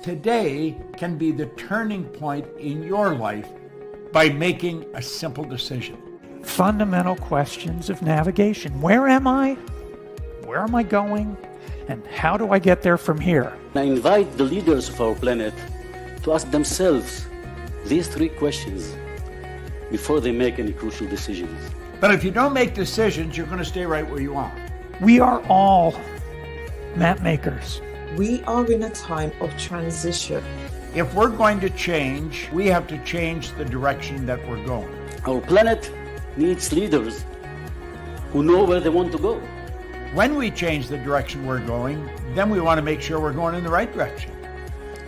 Today can be the turning point in your life by making a simple decision. Fundamental questions of navigation. Where am I? Where am I going? And how do I get there from here? I invite the leaders of our planet to ask themselves these three questions before they make any crucial decisions. But if you don't make decisions, you're going to stay right where you are. We are all map makers. We are in a time of transition. If we're going to change, we have to change the direction that we're going. Our planet needs leaders who know where they want to go. When we change the direction we're going, then we want to make sure we're going in the right direction.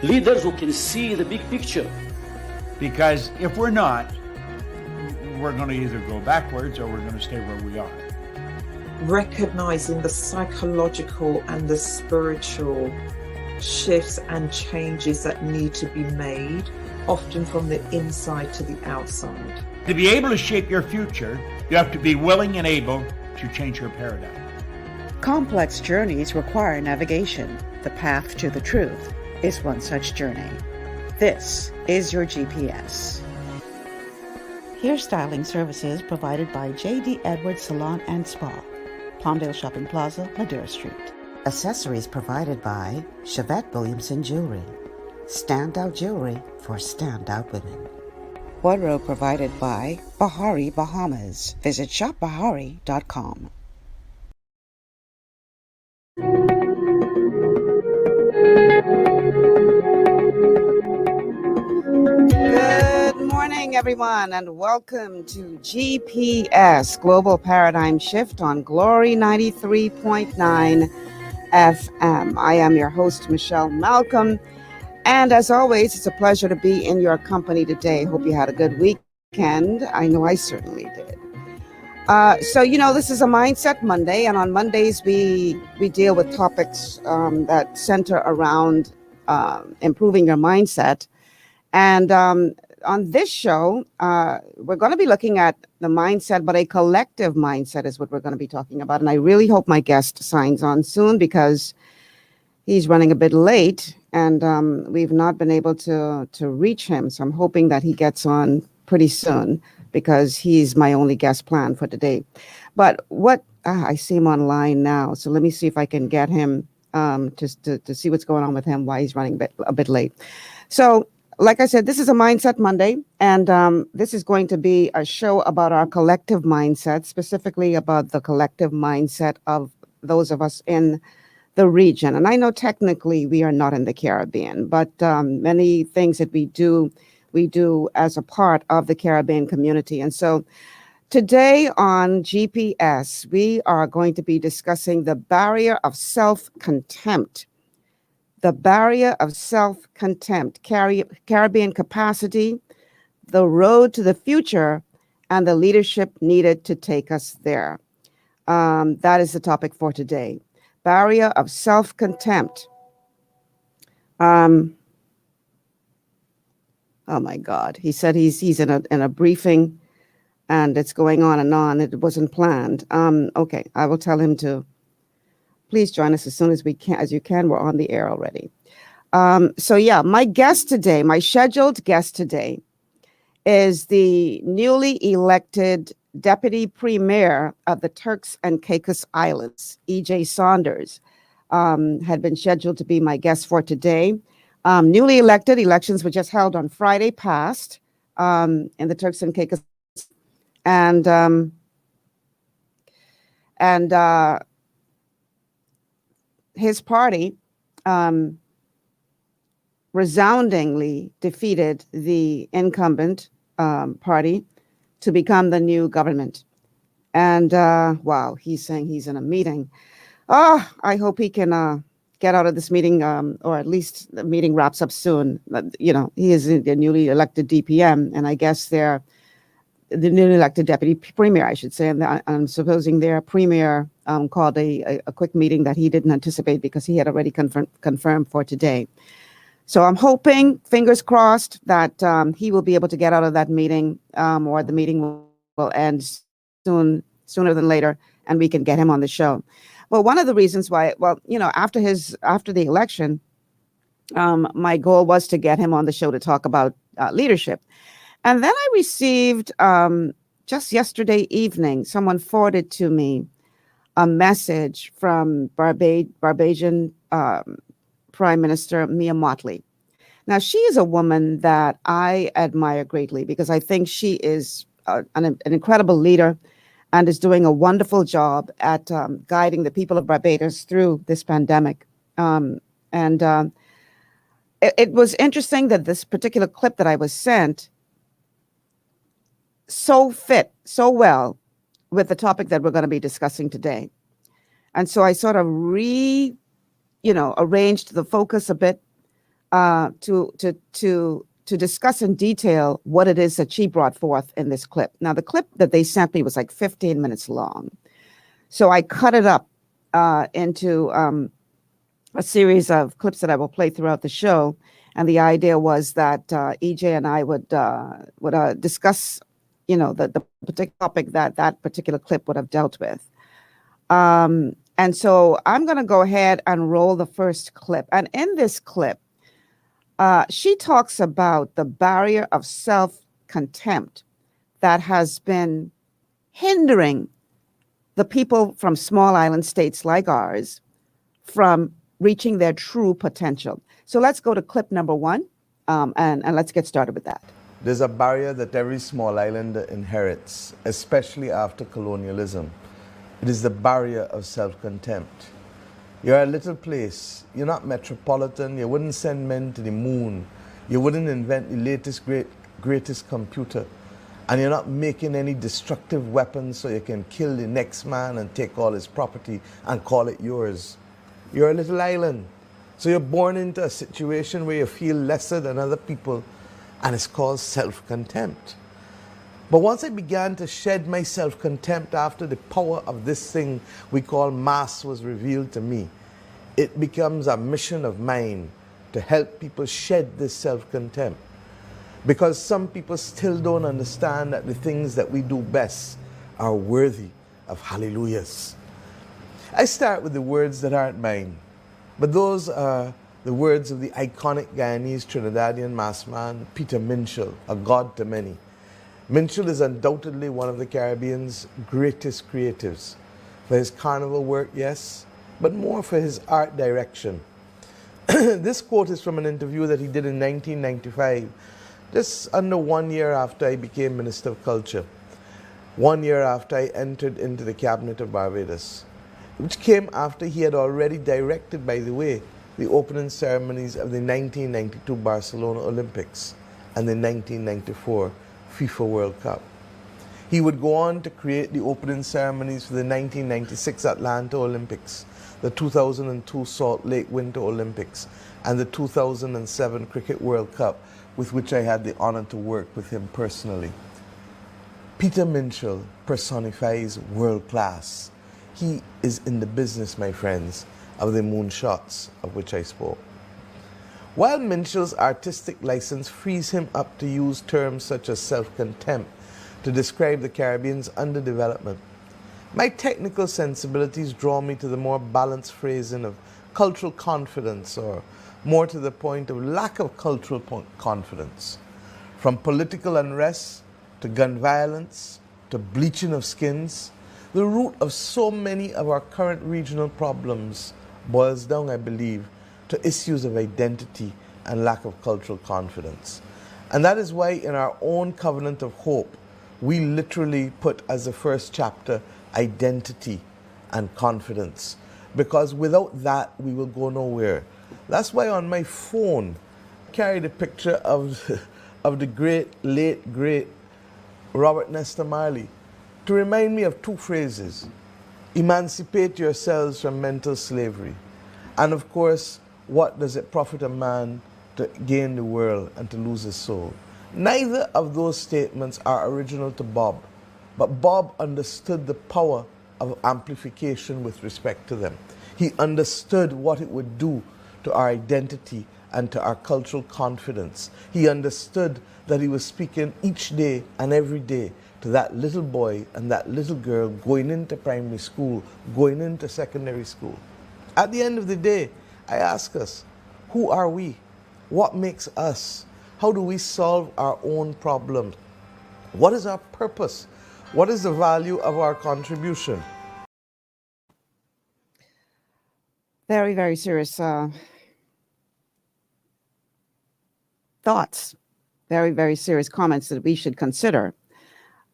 Leaders who can see the big picture. Because if we're not, we're going to either go backwards or we're going to stay where we are. Recognizing the psychological and the spiritual shifts and changes that need to be made, often from the inside to the outside. To be able to shape your future, you have to be willing and able to change your paradigm. Complex journeys require navigation. The path to the truth is one such journey. This is your GPS. Hairstyling services provided by J.D. Edwards Salon and Spa, Palmdale Shopping Plaza, Madera Street. Accessories provided by Chevette Williamson Jewelry. Standout jewelry for standout women. Wardrobe provided by Bahari Bahamas. Visit shopbahari.com. Good morning, everyone, and welcome to GPS Global Paradigm Shift on Glory 93.9 FM. I am your host, Michelle Malcolm, and as always, it's a pleasure to be in your company today. Hope you had a good weekend. I know I certainly did. So, this is a Mindset Monday, and on Mondays we deal with topics that center around improving your mindset. And on this show, we're going to be looking at the mindset, but a collective mindset is what we're going to be talking about. And I really hope my guest signs on soon because he's running a bit late and we've not been able to reach him. So I'm hoping that he gets on pretty soon because he's my only guest plan for today. But I see him online now. So let me see if I can get him just to see what's going on with him, why he's running a bit late. So like I said, this is a Mindset Monday, and this is going to be a show about our collective mindset, specifically about the collective mindset of those of us in the region. And I know technically we are not in the Caribbean, but many things that we do as a part of the Caribbean community. And so today on GPS, we are going to be discussing the barrier of self-contempt. The barrier of self-contempt, Caribbean capacity, the road to the future, and the leadership needed to take us there. That is the topic for today. Barrier of self-contempt. Oh my God! He said he's in a briefing, and it's going on and on. It wasn't planned. Okay, I will tell him to. Please join us as soon as you can. We're on the air already. My scheduled guest today is the newly elected Deputy Premier of the Turks and Caicos Islands, E.J. Saunders, had been scheduled to be my guest for today. Newly elected, elections were just held on Friday past in the Turks and Caicos, and his party resoundingly defeated the incumbent party to become the new government. And wow, he's saying he's in a meeting. I hope he can get out of this meeting, or at least the meeting wraps up soon. He is the newly elected DPM, and I guess they're the newly elected deputy premier, I should say. And I'm supposing their premier called a quick meeting that he didn't anticipate because he had already confirmed for today. So I'm hoping, fingers crossed, that he will be able to get out of that meeting, or the meeting will end sooner than later, and we can get him on the show. Well, one of the reasons why, after the election, My goal was to get him on the show to talk about leadership. And then I received just yesterday evening, someone forwarded to me a message from Barbadian Prime Minister Mia Mottley. Now, she is a woman that I admire greatly because I think she is an incredible leader and is doing a wonderful job at guiding the people of Barbados through this pandemic. It was interesting that this particular clip that I was sent fit so well with the topic that we're going to be discussing today. And so I sort of arranged the focus a bit to discuss in detail what it is that she brought forth in this clip. Now, the clip that they sent me was like 15 minutes long. So I cut it up into a series of clips that I will play throughout the show. And the idea was that EJ and I would discuss, the particular topic that particular clip would have dealt with. And so I'm going to go ahead and roll the first clip. And in this clip, she talks about the barrier of self-contempt that has been hindering the people from small island states like ours from reaching their true potential. So let's go to clip number 1, and let's get started with that. There's a barrier that every small islander inherits, especially after colonialism. It is the barrier of self-contempt. You're a little place. You're not metropolitan. You wouldn't send men to the moon. You wouldn't invent the latest, greatest computer. And you're not making any destructive weapons so you can kill the next man and take all his property and call it yours. You're a little island. So you're born into a situation where you feel lesser than other people, and it's called self-contempt. But once I began to shed my self-contempt after the power of this thing we call mass was revealed to me, it becomes a mission of mine to help people shed this self-contempt. Because some people still don't understand that the things that we do best are worthy of hallelujahs. I start with the words that aren't mine, but those are the words of the iconic Guyanese Trinidadian mass man, Peter Minshall, a god to many. Minshall is undoubtedly one of the Caribbean's greatest creatives. For his carnival work, yes, but more for his art direction. This quote is from an interview that he did in 1995, just under 1 year after I became Minister of Culture, 1 year after I entered into the cabinet of Barbados, which came after he had already directed, by the way, the opening ceremonies of the 1992 Barcelona Olympics and the 1994 FIFA World Cup. He would go on to create the opening ceremonies for the 1996 Atlanta Olympics, the 2002 Salt Lake Winter Olympics, and the 2007 Cricket World Cup, with which I had the honor to work with him personally. Peter Minshall personifies world class. He is in the business, my friends, of the moonshots of which I spoke. While Minshall's artistic license frees him up to use terms such as self-contempt to describe the Caribbean's underdevelopment, my technical sensibilities draw me to the more balanced phrasing of cultural confidence, or more to the point of lack of cultural confidence. From political unrest to gun violence to bleaching of skins, the root of so many of our current regional problems boils down, I believe, to issues of identity and lack of cultural confidence. And that is why in our own covenant of hope, we literally put as the first chapter, identity and confidence. Because without that, we will go nowhere. That's why on my phone, I carried a picture of the late great Robert Nesta Marley to remind me of two phrases: emancipate yourselves from mental slavery. And of course, what does it profit a man to gain the world and to lose his soul? Neither of those statements are original to Bob, but Bob understood the power of amplification with respect to them. He understood what it would do to our identity and to our cultural confidence. He understood that he was speaking each day and every day to that little boy and that little girl going into primary school, going into secondary school. At the end of the day, I ask us, Who are we? What makes us? How do we solve our own problems? What is our purpose? What is the value of our contribution? Very, very serious thoughts, very, very serious comments that we should consider,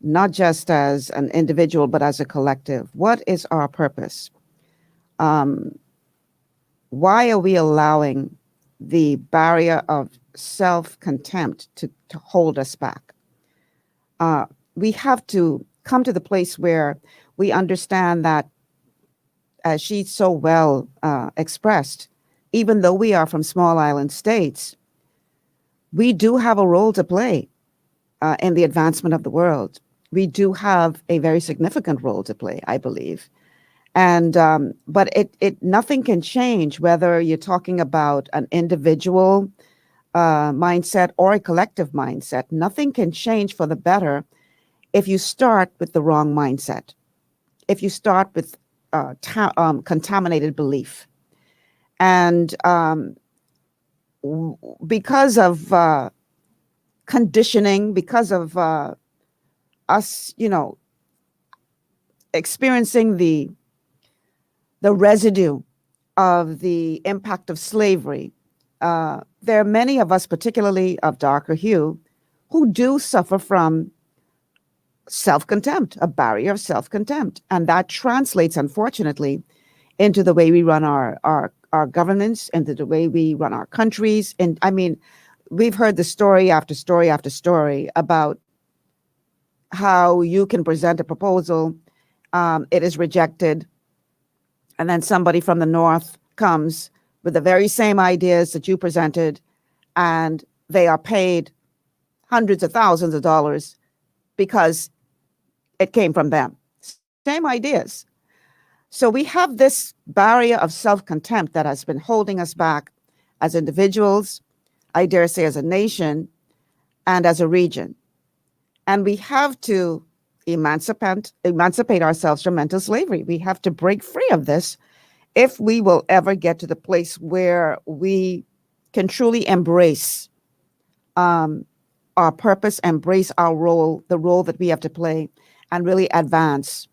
not just as an individual, but as a collective. What is our purpose? Why are we allowing the barrier of self-contempt to hold us back? We have to come to the place where we understand that, as she so well expressed, even though we are from small island states, we do have a role to play in the advancement of the world. We do have a very significant role to play, I believe. And but nothing can change whether you're talking about an individual mindset or a collective mindset. Nothing can change for the better if you start with the wrong mindset, if you start with contaminated belief. And because of conditioning, because of us, experiencing the residue of the impact of slavery, there are many of us, particularly of darker hue, who do suffer from self-contempt, a barrier of self-contempt. And that translates, unfortunately, into the way we run our governments, into the way we run our countries. And I mean, we've heard the story after story after story about how you can present a proposal, it is rejected, and then somebody from the north comes with the very same ideas that you presented, and they are paid hundreds of thousands of dollars because it came from them. Same ideas. So we have this barrier of self-contempt that has been holding us back as individuals, I dare say as a nation, and as a region. And we have to emancipate ourselves from mental slavery. We have to break free of this if we will ever get to the place where we can truly embrace our purpose, embrace our role, the role that we have to play, and really advance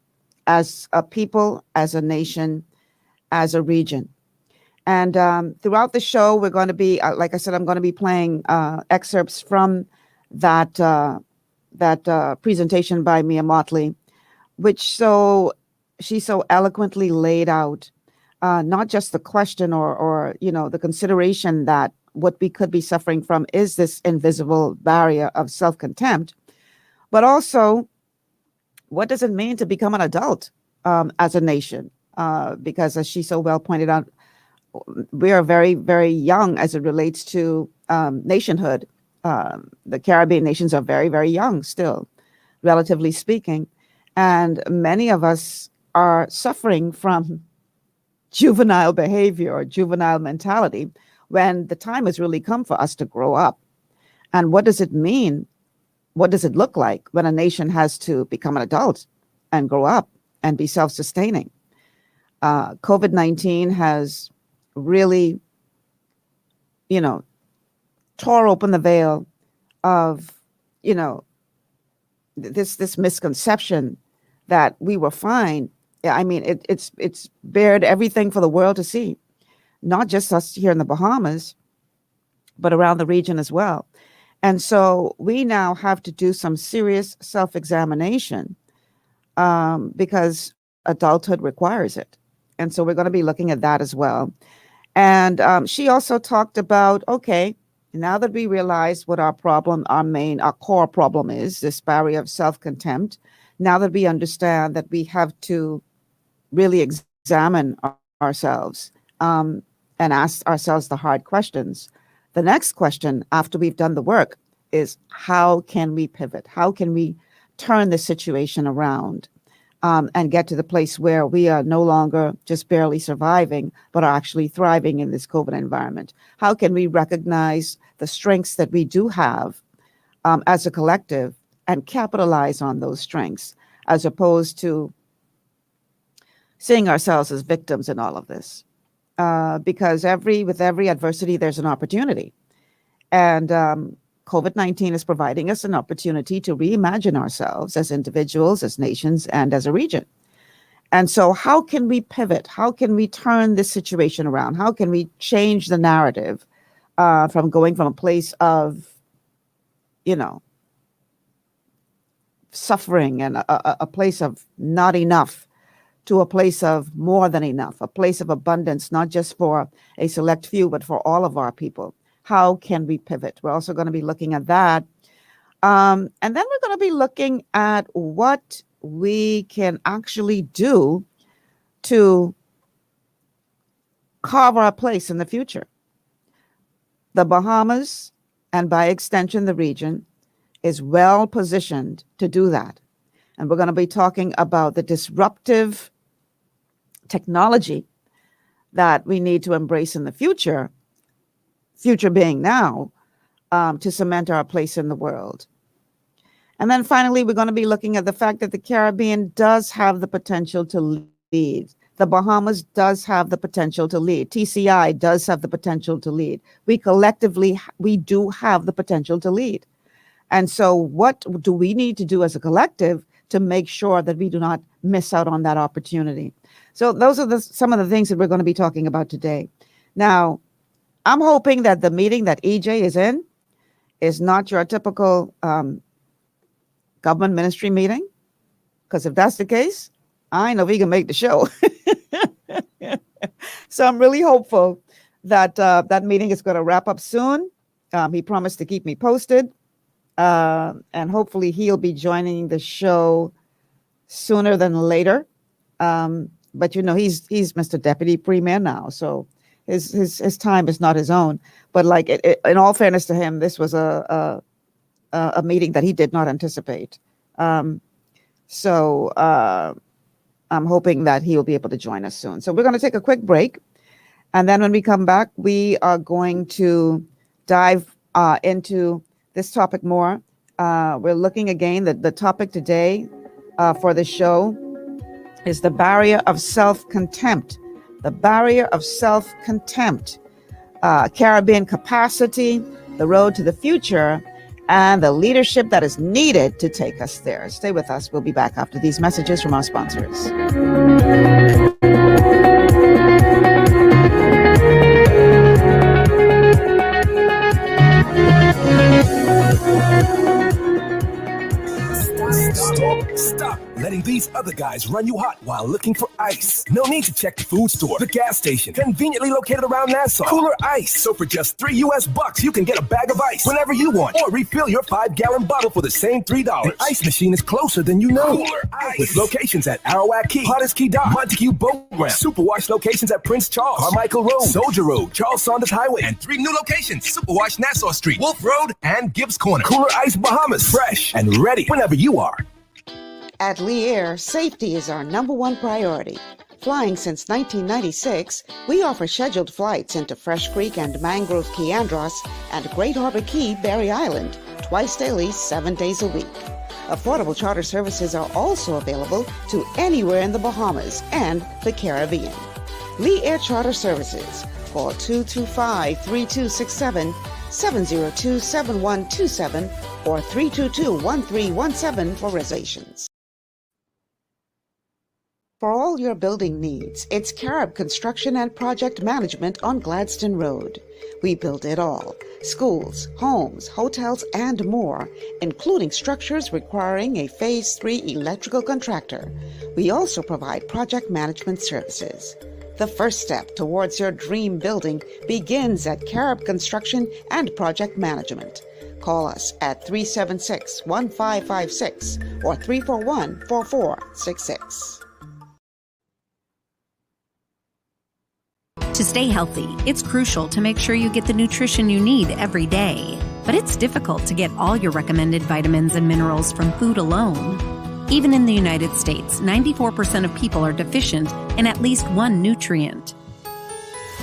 as a people, as a nation, as a region. And throughout the show, we're going to be, like I said, I'm going to be playing excerpts from that presentation by Mia Motley, which she so eloquently laid out not just the question or the consideration that what we could be suffering from is this invisible barrier of self-contempt, but also what does it mean to become an adult as a nation? Because as she so well pointed out, we are very, very young as it relates to nationhood. The Caribbean nations are very, very young still, relatively speaking. And many of us are suffering from juvenile behavior or juvenile mentality when the time has really come for us to grow up. And what does it mean? What does it look like when a nation has to become an adult and grow up and be self-sustaining? COVID-19 has really, tore open the veil of, this misconception that we were fine. I mean, it's bared everything for the world to see, not just us here in the Bahamas, but around the region as well. And so we now have to do some serious self-examination because adulthood requires it. And so we're going to be looking at that as well. And she also talked about, okay, now that we realize what our core problem is, this barrier of self-contempt, now that we understand that we have to really examine ourselves and ask ourselves the hard questions. The next question after we've done the work is, how can we pivot? How can we turn the situation around and get to the place where we are no longer just barely surviving, but are actually thriving in this COVID environment? How can we recognize the strengths that we do have as a collective and capitalize on those strengths, as opposed to seeing ourselves as victims in all of this? because with every adversity, there's an opportunity. And COVID-19 is providing us an opportunity to reimagine ourselves as individuals, as nations, and as a region. And so how can we pivot? How can we turn this situation around? How can we change the narrative from going from a place of, suffering and a place of not enough to a place of more than enough, a place of abundance, not just for a select few, but for all of our people? How can we pivot? We're also going to be looking at that. And then we're going to be looking at what we can actually do to carve our place in the future. The Bahamas, and by extension, the region, is well positioned to do that. And we're going to be talking about the disruptive technology that we need to embrace in the future being now, to cement our place in the world. And then finally, we're going to be looking at the fact that the Caribbean does have the potential to lead. The Bahamas does have the potential to lead. TCI does have the potential to lead. We collectively, we do have the potential to lead. And so what do we need to do as a collective to make sure that we do not miss out on that opportunity? So those are some of the things that we're going to be talking about today. Now, I'm hoping that the meeting that EJ is in is not your typical government ministry meeting, because if that's the case, I know we can make the show. So I'm really hopeful that that meeting is going to wrap up soon. He promised to keep me posted, and hopefully he'll be joining the show sooner than later. But he's Mr. Deputy Premier now, so his time is not his own. But in all fairness to him, this was a meeting that he did not anticipate. So I'm hoping that he will be able to join us soon. So we're going to take a quick break. And then when we come back, we are going to dive into this topic more. We're looking again, the topic today for the show is the barrier of self-contempt. The barrier of self-contempt, Caribbean capacity, the road to the future, and the leadership that is needed to take us there. Stay with us. We'll be back after these messages from our sponsors. Stop letting these other guys run you hot while looking for ice. No need to check the food store, the gas station, conveniently located around Nassau. Cooler Ice. So for just $3 you can get a bag of ice whenever you want, or refill your 5-gallon bottle for the same $3. The ice machine is closer than you know. Cooler Ice. With locations at Arawak Key, Potter's Key Dock, Montague Boat Ramp, Superwash locations at Prince Charles, Carmichael Road, Soldier Road, Charles Saunders Highway, and 3 new locations: Superwash Nassau Street, Wolf Road, and Gibbs Corner. Cooler Ice Bahamas. Fresh and ready whenever you are. At Lee Air, safety is our #1 priority. Flying since 1996, we offer scheduled flights into Fresh Creek and Mangrove Key Andros and Great Harbor Key, Berry Island, twice daily, 7 days a week. Affordable charter services are also available to anywhere in the Bahamas and the Caribbean. Lee Air Charter Services. Call 225-3267, 702-7127, or 322-1317 for reservations. For all your building needs, it's Carib Construction and Project Management on Gladstone Road. We build it all: schools, homes, hotels, and more, including structures requiring a Phase 3 electrical contractor. We also provide project management services. The first step towards your dream building begins at Carib Construction and Project Management. Call us at 376-1556 or 341-4466. To stay healthy, it's crucial to make sure you get the nutrition you need every day. But it's difficult to get all your recommended vitamins and minerals from food alone. Even in the United States, 94% of people are deficient in at least one nutrient.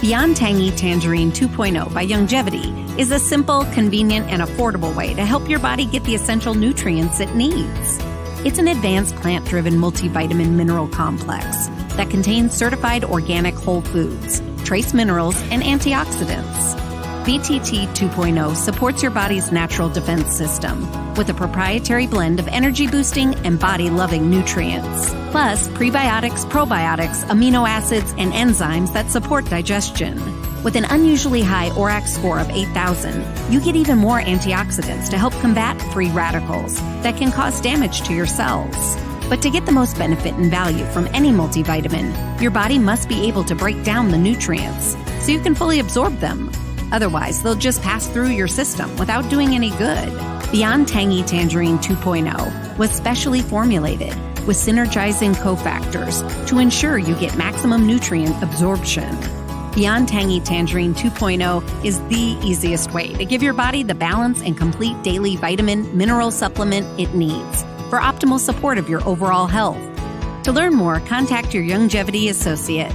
Beyond Tangy Tangerine 2.0 by Longevity is a simple, convenient, and affordable way to help your body get the essential nutrients it needs. It's an advanced plant-driven multivitamin mineral complex that contains certified organic whole foods, trace minerals, and antioxidants. BTT 2.0 supports your body's natural defense system with a proprietary blend of energy-boosting and body-loving nutrients, plus prebiotics, probiotics, amino acids, and enzymes that support digestion. With an unusually high ORAC score of 8,000, you get even more antioxidants to help combat free radicals that can cause damage to your cells. But to get the most benefit and value from any multivitamin, your body must be able to break down the nutrients so you can fully absorb them. Otherwise, they'll just pass through your system without doing any good. Beyond Tangy Tangerine 2.0 was specially formulated with synergizing cofactors to ensure you get maximum nutrient absorption. Beyond Tangy Tangerine 2.0 is the easiest way to give your body the balance and complete daily vitamin mineral supplement it needs for optimal support of your overall health. To learn more, contact your Longevity associate.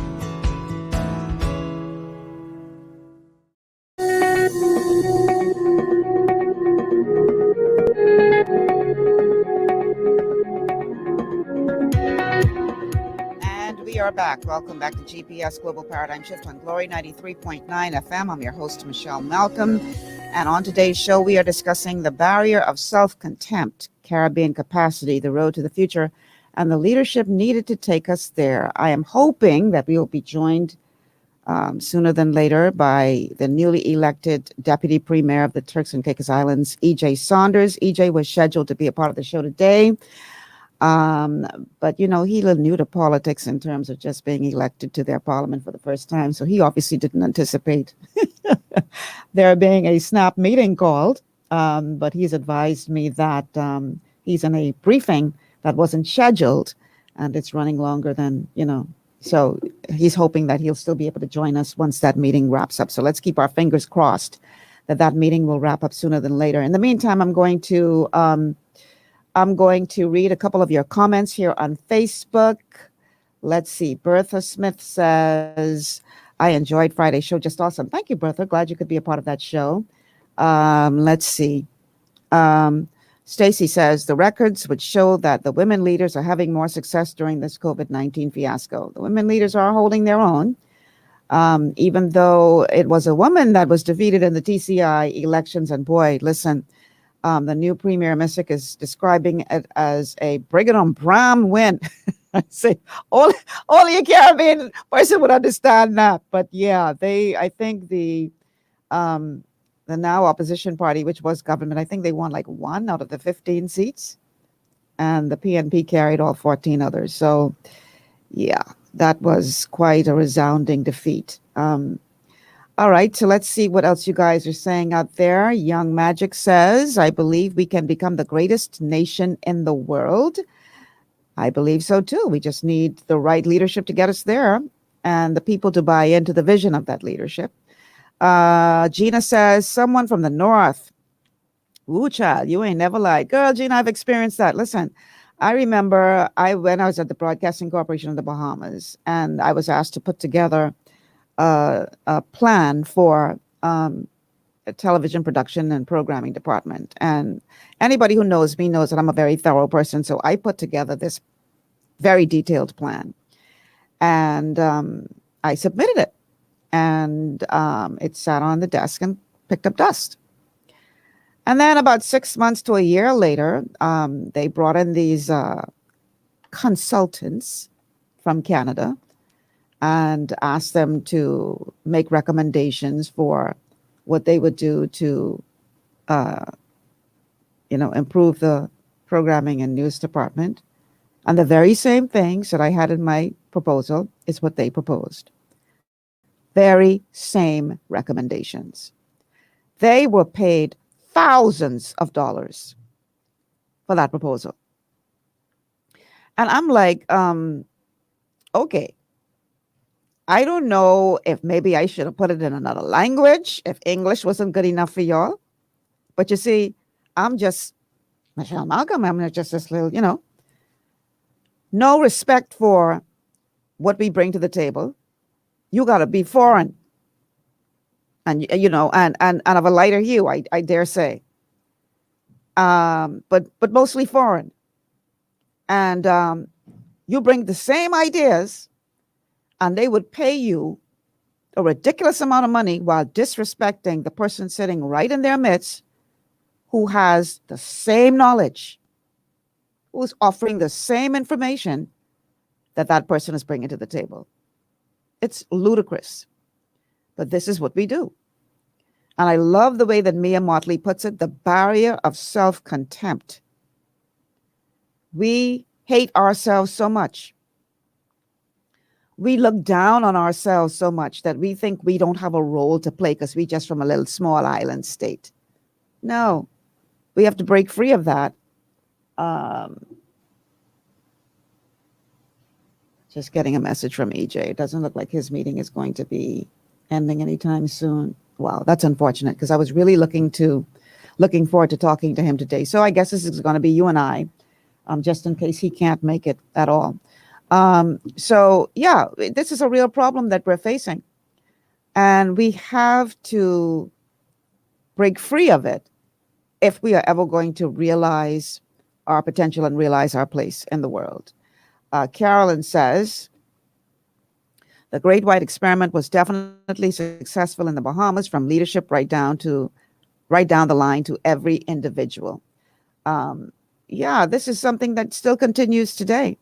We are back. Welcome back to GPS Global Paradigm Shift on Glory 93.9 FM. I'm your host, Michelle Malcolm. And on today's show, we are discussing the barrier of self-contempt, Caribbean capacity, the road to the future, and the leadership needed to take us there. I am hoping that we will be joined sooner than later by the newly elected Deputy Premier of the Turks and Caicos Islands, E.J. Saunders. E.J. was scheduled to be a part of the show today. But, you know, he's a little new to politics in terms of just being elected to their parliament for the first time. So he obviously didn't anticipate there being a snap meeting called. But he's advised me that he's in a briefing that wasn't scheduled and it's running longer than, you know. So he's hoping that he'll still be able to join us once that meeting wraps up. So let's keep our fingers crossed that that meeting will wrap up sooner than later. In the meantime, I'm going to read a couple of your comments here on Facebook. Let's see. Bertha Smith says, I enjoyed Friday's show. Just awesome. Thank you, Bertha. Glad you could be a part of that show. Let's see. Stacy says, the records would show that the women leaders are having more success during this COVID-19 fiasco. The women leaders are holding their own, even though it was a woman that was defeated in the TCI elections. And boy, listen, the new Premier Missick is describing it as a Brigham Brown win. I say only a Caribbean person would understand that. But yeah, I think the now opposition party, which was government, I think they won like 1 out of the 15 seats, and the PNP carried all 14 others. So yeah, that was quite a resounding defeat. All right, so let's see what else you guys are saying out there. Young Magic says, I believe we can become the greatest nation in the world. I believe so too. We just need the right leadership to get us there and the people to buy into the vision of that leadership. Gina says, someone from the north. Ooh, child, you ain't never lied. Girl, Gina, I've experienced that. Listen, I remember when I was at the Broadcasting Corporation of the Bahamas, and I was asked to put together a plan for a television production and programming department. And anybody who knows me knows that I'm a very thorough person. So I put together this very detailed plan. And I submitted it. And it sat on the desk and picked up dust. And then about 6 months to a year later, they brought in these consultants from Canada and asked them to make recommendations for what they would do to, improve the programming and news department. And the very same things that I had in my proposal is what they proposed. Very same recommendations. They were paid thousands of dollars for that proposal. And I'm like, okay. I don't know if maybe I should have put it in another language, if English wasn't good enough for y'all. But you see, I'm just Michelle Malcolm. I'm just this little, no respect for what we bring to the table. You got to be foreign. And, and of a lighter hue, I dare say. But mostly foreign. And you bring the same ideas, and they would pay you a ridiculous amount of money while disrespecting the person sitting right in their midst who has the same knowledge, who's offering the same information that that person is bringing to the table. It's ludicrous, but this is what we do. And I love the way that Mia Motley puts it, the barrier of self-contempt. We hate ourselves so much. We look down on ourselves so much that we think we don't have a role to play because we just from a little small island state. No, we have to break free of that. Just getting a message from EJ. It doesn't look like his meeting is going to be ending anytime soon. Wow, that's unfortunate because I was really looking forward to talking to him today. So I guess this is going to be you and I, just in case he can't make it at all. So yeah, this is a real problem that we're facing, and we have to break free of it if we are ever going to realize our potential and realize our place in the world. Carolyn says, the Great White Experiment was definitely successful in the Bahamas, from leadership right down the line to every individual. Yeah, this is something that still continues today.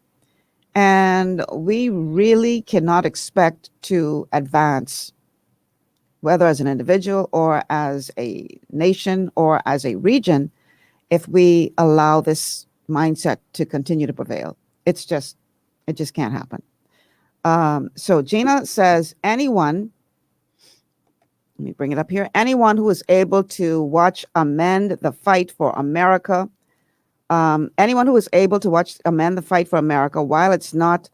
And we really cannot expect to advance, whether as an individual or as a nation or as a region, if we allow this mindset to continue to prevail. It just can't happen. So Gina says, let me bring it up here. Anyone who is able to watch Amend the Fight for America, anyone who is able to watch Amend the Fight for America, while it's not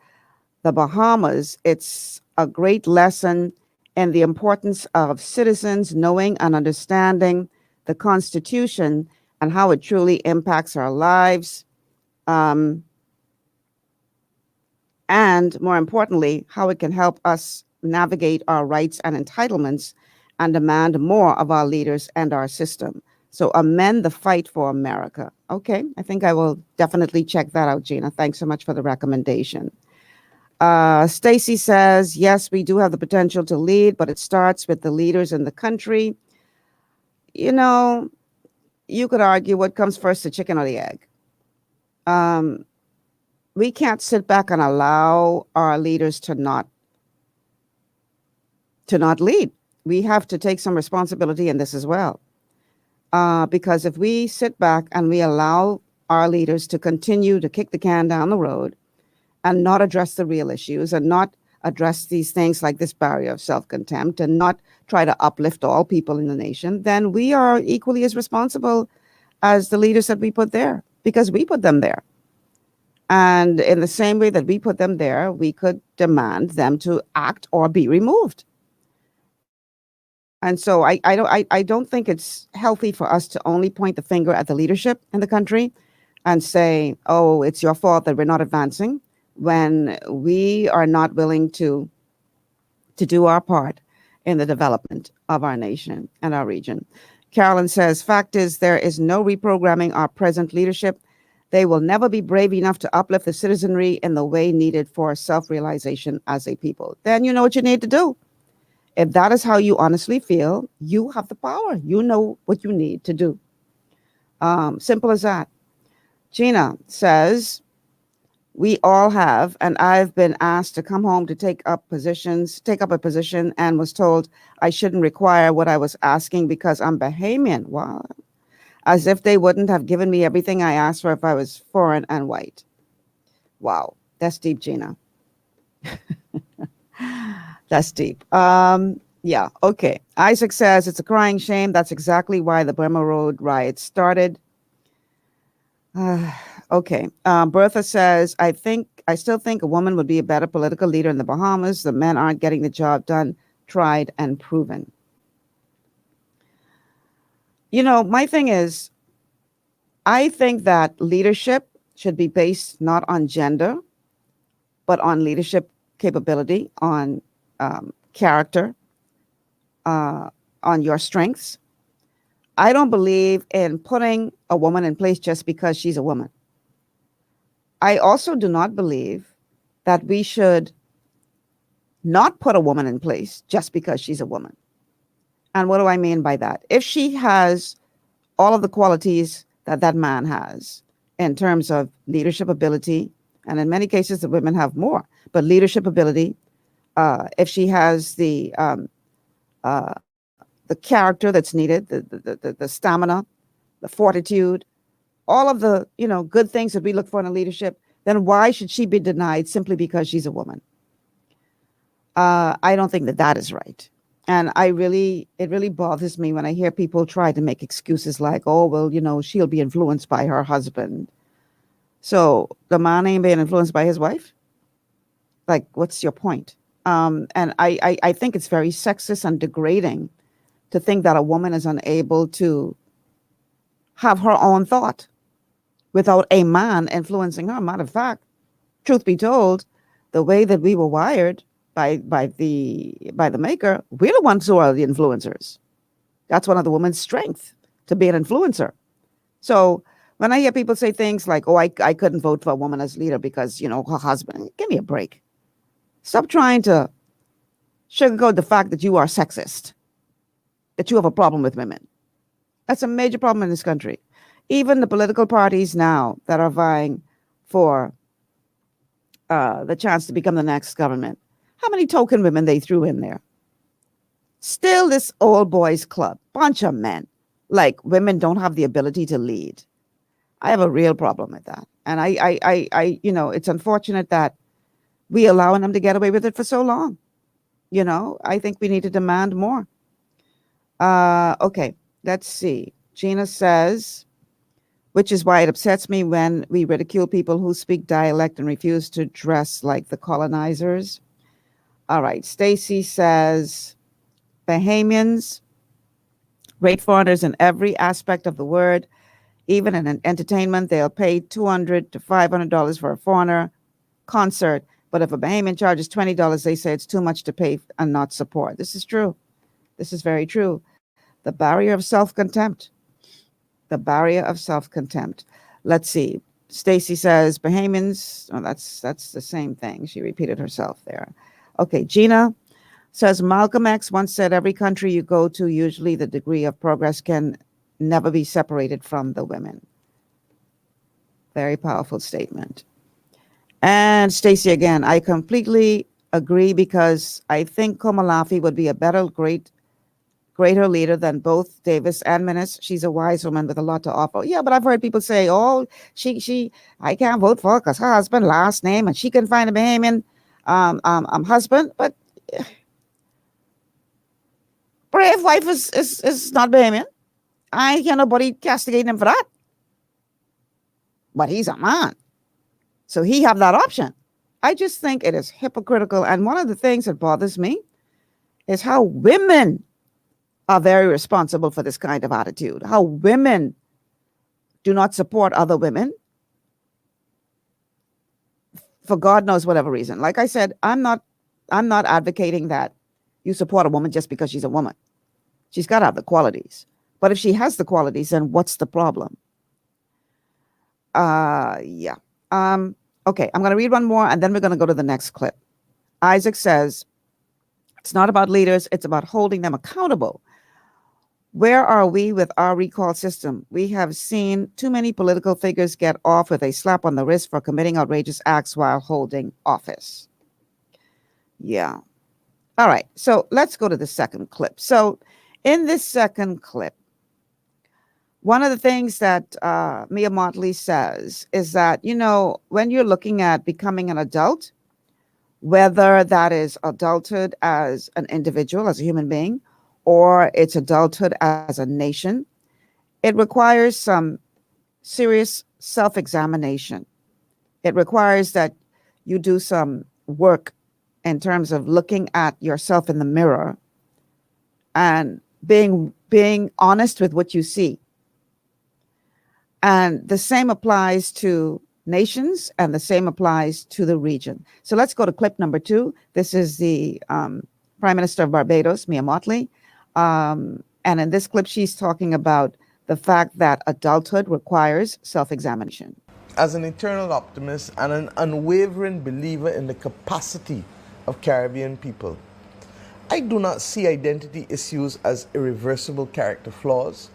the Bahamas, it's a great lesson in the importance of citizens knowing and understanding the Constitution and how it truly impacts our lives. And more importantly, how it can help us navigate our rights and entitlements and demand more of our leaders and our system. So Amend the Fight for America. Okay, I think I will definitely check that out, Gina. Thanks so much for the recommendation. Stacy says, yes, we do have the potential to lead, but it starts with the leaders in the country. You know, you could argue what comes first, the chicken or the egg. We can't sit back and allow our leaders to not lead. We have to take some responsibility in this as well. Because if we sit back and we allow our leaders to continue to kick the can down the road and not address the real issues and not address these things like this barrier of self-contempt and not try to uplift all people in the nation, then we are equally as responsible as the leaders that we put there, because we put them there. And in the same way that we put them there, we could demand them to act or be removed. And so I don't think it's healthy for us to only point the finger at the leadership in the country and say, oh, it's your fault that we're not advancing, when we are not willing to do our part in the development of our nation and our region. Carolyn says, fact is, there is no reprogramming our present leadership. They will never be brave enough to uplift the citizenry in the way needed for self-realization as a people. Then you know what you need to do. If that is how you honestly feel, you have the power. You know what you need to do. Simple as that. Gina says, we all have, and I've been asked to come home to take up a position, and was told I shouldn't require what I was asking because I'm Bahamian. Wow. As if they wouldn't have given me everything I asked for if I was foreign and white. Wow, that's deep, Gina. That's deep. Yeah, okay. Isaac says, it's a crying shame. That's exactly why the Burma Road riots started. Okay. Bertha says, I still think a woman would be a better political leader in the Bahamas. The men aren't getting the job done, tried and proven. You know, my thing is, I think that leadership should be based not on gender, but on leadership capability, on character, on your strengths. I don't believe in putting a woman in place just because she's a woman. I also do not believe that we should not put a woman in place just because she's a woman. And what do I mean by that? If she has all of the qualities that that man has in terms of leadership ability, and in many cases the women have more, but leadership ability, if she has the character that's needed, the stamina, the fortitude, all of the good things that we look for in a leadership, then why should she be denied simply because she's a woman? I don't think that that is right. And it really bothers me when I hear people try to make excuses like, oh, well, she'll be influenced by her husband. So the man ain't being influenced by his wife? Like, what's your point? And I think it's very sexist and degrading to think that a woman is unable to have her own thought without a man influencing her. Matter of fact, truth be told, the way that we were wired by the maker, we're the ones who are the influencers. That's one of the woman's strengths, to be an influencer. So when I hear people say things like, oh, I couldn't vote for a woman as leader because, her husband, give me a break. Stop trying to sugarcoat the fact that you are sexist, that you have a problem with women. That's a major problem in this country. Even the political parties now that are vying for the chance to become the next government, how many token women they threw in there? Still this old boys club, bunch of men. Like, women don't have the ability to lead. I have a real problem with that. And I it's unfortunate that we allowing them to get away with it for so long. I think we need to demand more. Okay, let's see. Gina says, which is why it upsets me when we ridicule people who speak dialect and refuse to dress like the colonizers. All right, Stacy says, Bahamians rate foreigners in every aspect of the word. Even in an entertainment, they'll pay $200 to $500 for a foreigner concert. But if a Bahamian charges $20, they say it's too much to pay and not support. This is true. This is very true. The barrier of self-contempt. The barrier of self-contempt. Let's see. Stacy says Bahamians. Oh, that's the same thing. She repeated herself there. Okay, Gina says Malcolm X once said, every country you go to, usually the degree of progress can never be separated from the women. Very powerful statement. And Stacy again, I completely agree because I think Komalafi would be a better, greater leader than both Davis and Minnis. She's a wise woman with a lot to offer. Yeah, but I've heard people say, oh, I can't vote for her because her husband last name and she can find a Bahamian husband. But Brave wife is not Bahamian. I hear nobody castigating him for that. But he's a man. So he have that option. I just think it is hypocritical. And one of the things that bothers me is how women are very responsible for this kind of attitude. How women do not support other women for God knows whatever reason. Like I said, I'm not advocating that you support a woman just because she's a woman. She's got to have the qualities. But if she has the qualities, then what's the problem? Yeah. Okay, I'm going to read one more and then we're going to go to the next clip. Isaac says, it's not about leaders, it's about holding them accountable. Where are we with our recall system? We have seen too many political figures get off with a slap on the wrist for committing outrageous acts while holding office. Yeah. All right, so let's go to the second clip. So in this second clip, one of the things that Mia Motley says is that, when you're looking at becoming an adult, whether that is adulthood as an individual, as a human being, or it's adulthood as a nation, it requires some serious self-examination. It requires that you do some work in terms of looking at yourself in the mirror and being honest with what you see. And the same applies to nations and the same applies to the region. So let's go to clip number 2. This is the Prime Minister of Barbados, Mia Motley. And in this clip, she's talking about the fact that adulthood requires self-examination. As an eternal optimist and an unwavering believer in the capacity of Caribbean people. I do not see identity issues as irreversible character flaws,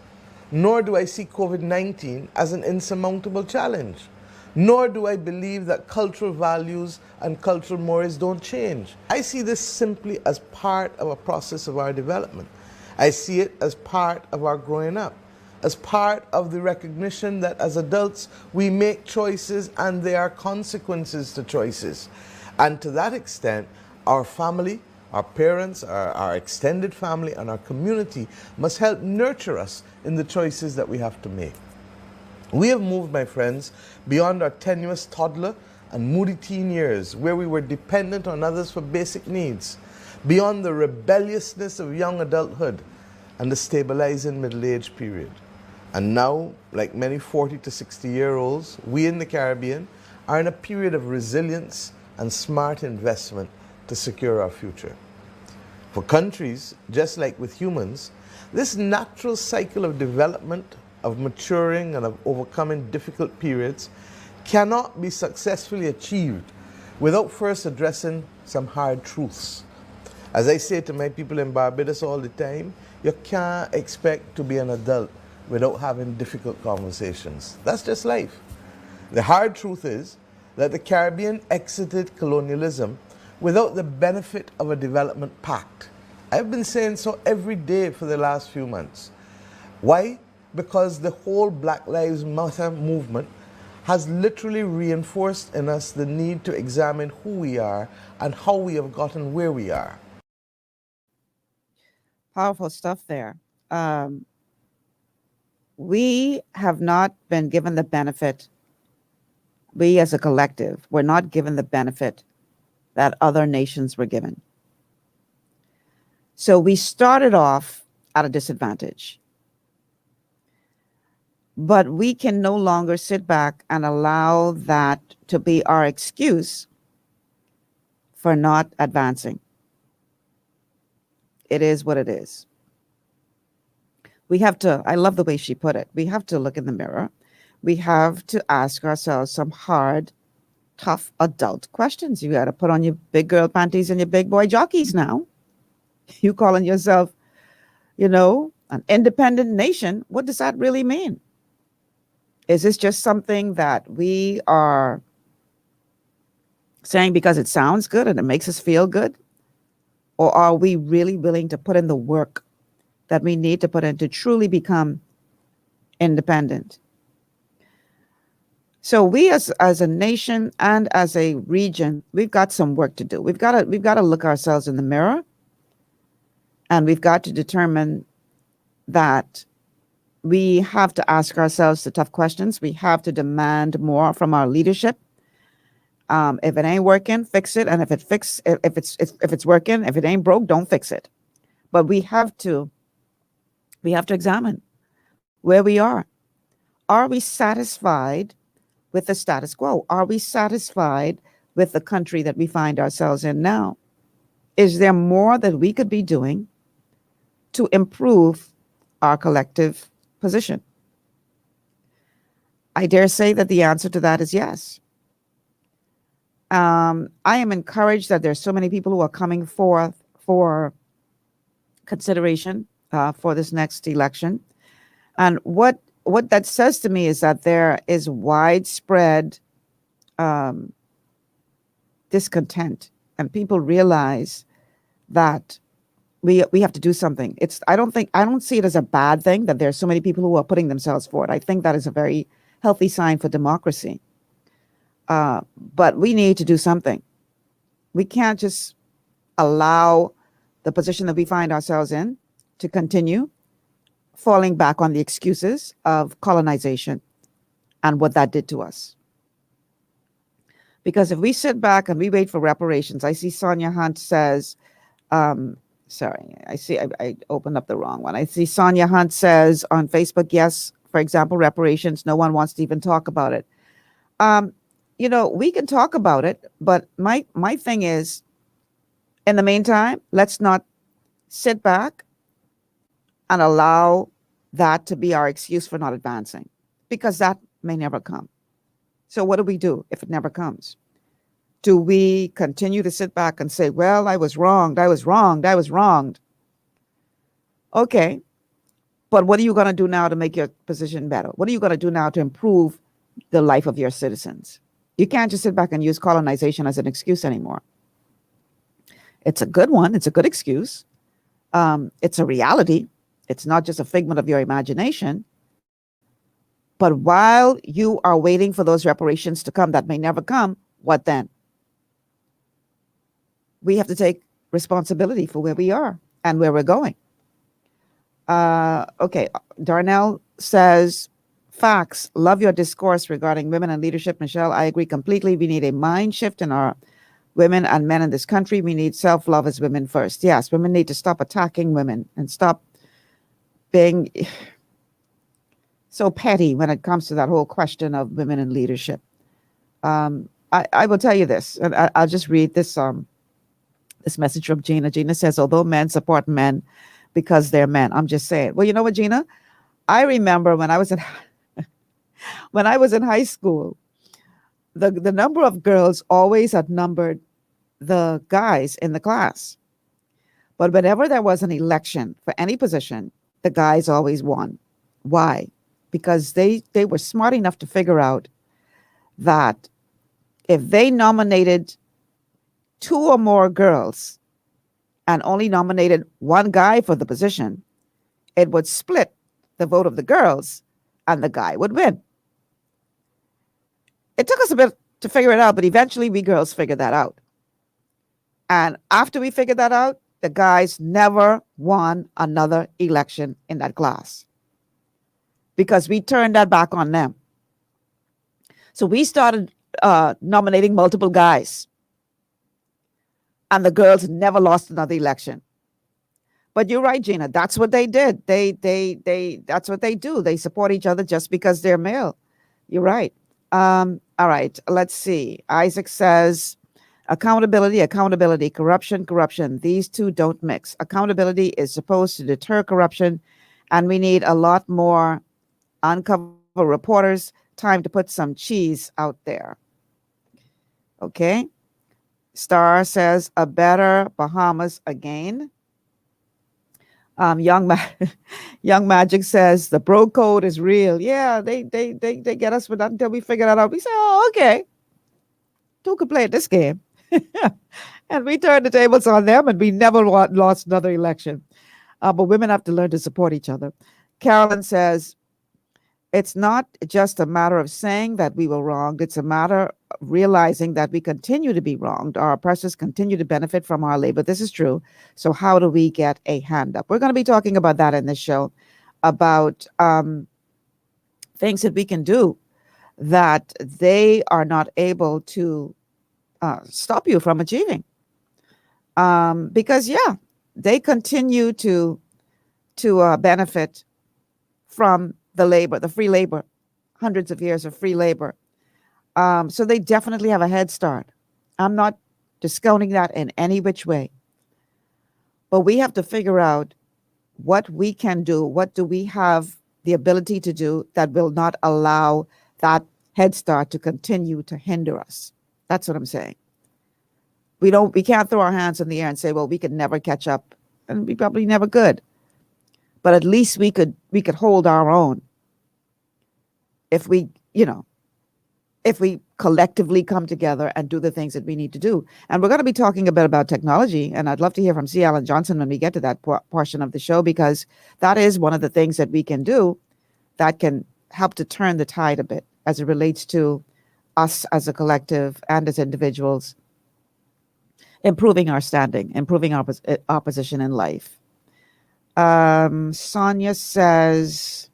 nor do I see COVID-19 as an insurmountable challenge, nor do I believe that cultural values and cultural mores don't change. I see this simply as part of a process of our development. I see it as part of our growing up, as part of the recognition that as adults we make choices and there are consequences to choices. And to that extent, our family, our parents, our extended family, and our community must help nurture us in the choices that we have to make. We have moved, my friends, beyond our tenuous toddler and moody teen years, where we were dependent on others for basic needs, beyond the rebelliousness of young adulthood and the stabilizing middle-age period. And now, like many 40 to 60-year-olds, we in the Caribbean are in a period of resilience and smart investment to secure our future. For countries, just like with humans, this natural cycle of development, of maturing and of overcoming difficult periods cannot be successfully achieved without first addressing some hard truths. As I say to my people in Barbados all the time, you can't expect to be an adult without having difficult conversations. That's just life. The hard truth is that the Caribbean exited colonialism without the benefit of a development pact. I've been saying so every day for the last few months. Why? Because the whole Black Lives Matter movement has literally reinforced in us the need to examine who we are and how we have gotten where we are. Powerful stuff there. We have not been given the benefit, we as a collective, were not given the benefit that other nations were given. So we started off at a disadvantage. But we can no longer sit back and allow that to be our excuse for not advancing. It is what it is. We have to, I love the way she put it, we have to look in the mirror. We have to ask ourselves some hard, tough adult questions. You got to put on your big girl panties and your big boy jockeys now. You calling yourself, an independent nation. What does that really mean? Is this just something that we are saying because it sounds good and it makes us feel good? Or are we really willing to put in the work that we need to put in to truly become independent? So we as a nation and as a region, we've got some work to do. We've got to look ourselves in the mirror, and we've got to determine that we have to ask ourselves the tough questions. We have to demand more from our leadership. If it ain't working, fix it. And if it's working, if it ain't broke, don't fix it. But we have to examine where we are. Are we satisfied with the status quo? Are we satisfied with the country that we find ourselves in now? Is there more that we could be doing to improve our collective position? I dare say that the answer to that is yes. I am encouraged that there's so many people who are coming forth for consideration for this next election. And what that says to me is that there is widespread discontent, and people realize that we have to do something. I don't see it as a bad thing that there's so many people who are putting themselves forward. I think that is a very healthy sign for democracy. But we need to do something. We can't just allow the position that we find ourselves in to continue falling back on the excuses of colonization and what that did to us. Because if we sit back and we wait for reparations, I see Sonia Hunt says, I opened up the wrong one. I see Sonia Hunt says on Facebook, yes, for example, reparations, no one wants to even talk about it. We can talk about it, but my thing is, in the meantime, let's not sit back and allow that to be our excuse for not advancing, because that may never come. So what do we do if it never comes? Do we continue to sit back and say, well, I was wronged, I was wronged, I was wronged? Okay, but what are you going to do now to make your position better? What are you going to do now to improve the life of your citizens? You can't just sit back and use colonization as an excuse anymore. It's a good one. It's a good excuse. It's a reality. It's not just a figment of your imagination. But while you are waiting for those reparations to come that may never come, what then? We have to take responsibility for where we are and where we're going. Okay, Darnell says, facts, love your discourse regarding women and leadership. Michelle, I agree completely. We need a mind shift in our women and men in this country. We need self-love as women first. Yes, women need to stop attacking women and stop being so petty when it comes to that whole question of women in leadership. I will tell you this, and I'll just read this this message from Gina. Gina says, although men support men because they're men. I'm just saying. Well, you know what, Gina? I remember when I was in high school, the number of girls always outnumbered the guys in the class. But whenever there was an election for any position, the guys always won. Why? Because they were smart enough to figure out that if they nominated 2 or more girls and only nominated one guy for the position, it would split the vote of the girls and the guy would win. It took us a bit to figure it out, but eventually we girls figured that out. And after we figured that out, the guys never won another election in that class because we turned that back on them. So we started nominating multiple guys, and the girls never lost another election. But you're right, Gina. That's what they did. That's what they do. They support each other just because they're male. You're right. All right. Let's see. Isaac says, accountability, corruption. These two don't mix. Accountability is supposed to deter corruption, and we need a lot more uncover reporters. Time to put some cheese out there. Okay. Star says, a better Bahamas again. Young Magic says the bro code is real. Yeah, they get us with that until we figure that out. We say, oh, okay, two could play at this game, and we turn the tables on them, and we never lost another election. But women have to learn to support each other. Carolyn says, it's not just a matter of saying that we were wronged. It's a matter of realizing that we continue to be wronged. Our oppressors continue to benefit from our labor. This is true. So how do we get a hand up? We're going to be talking about that in this show, about things that we can do that they are not able to stop you from achieving. Because, yeah, they continue to benefit from the labor, the free labor, hundreds of years of free labor. So they definitely have a head start. I'm not discounting that in any which way. But we have to figure out what we can do. What do we have the ability to do that will not allow that head start to continue to hinder us? That's what I'm saying. We can't throw our hands in the air and say, well, we could never catch up, and we probably never could. But at least we could hold our own if we collectively come together and do the things that we need to do. And we're going to be talking a bit about technology, and I'd love to hear from C. Alan Johnson when we get to that portion of the show, because that is one of the things that we can do that can help to turn the tide a bit as it relates to us as a collective and as individuals, improving our standing, improving our position in life. Sonia says,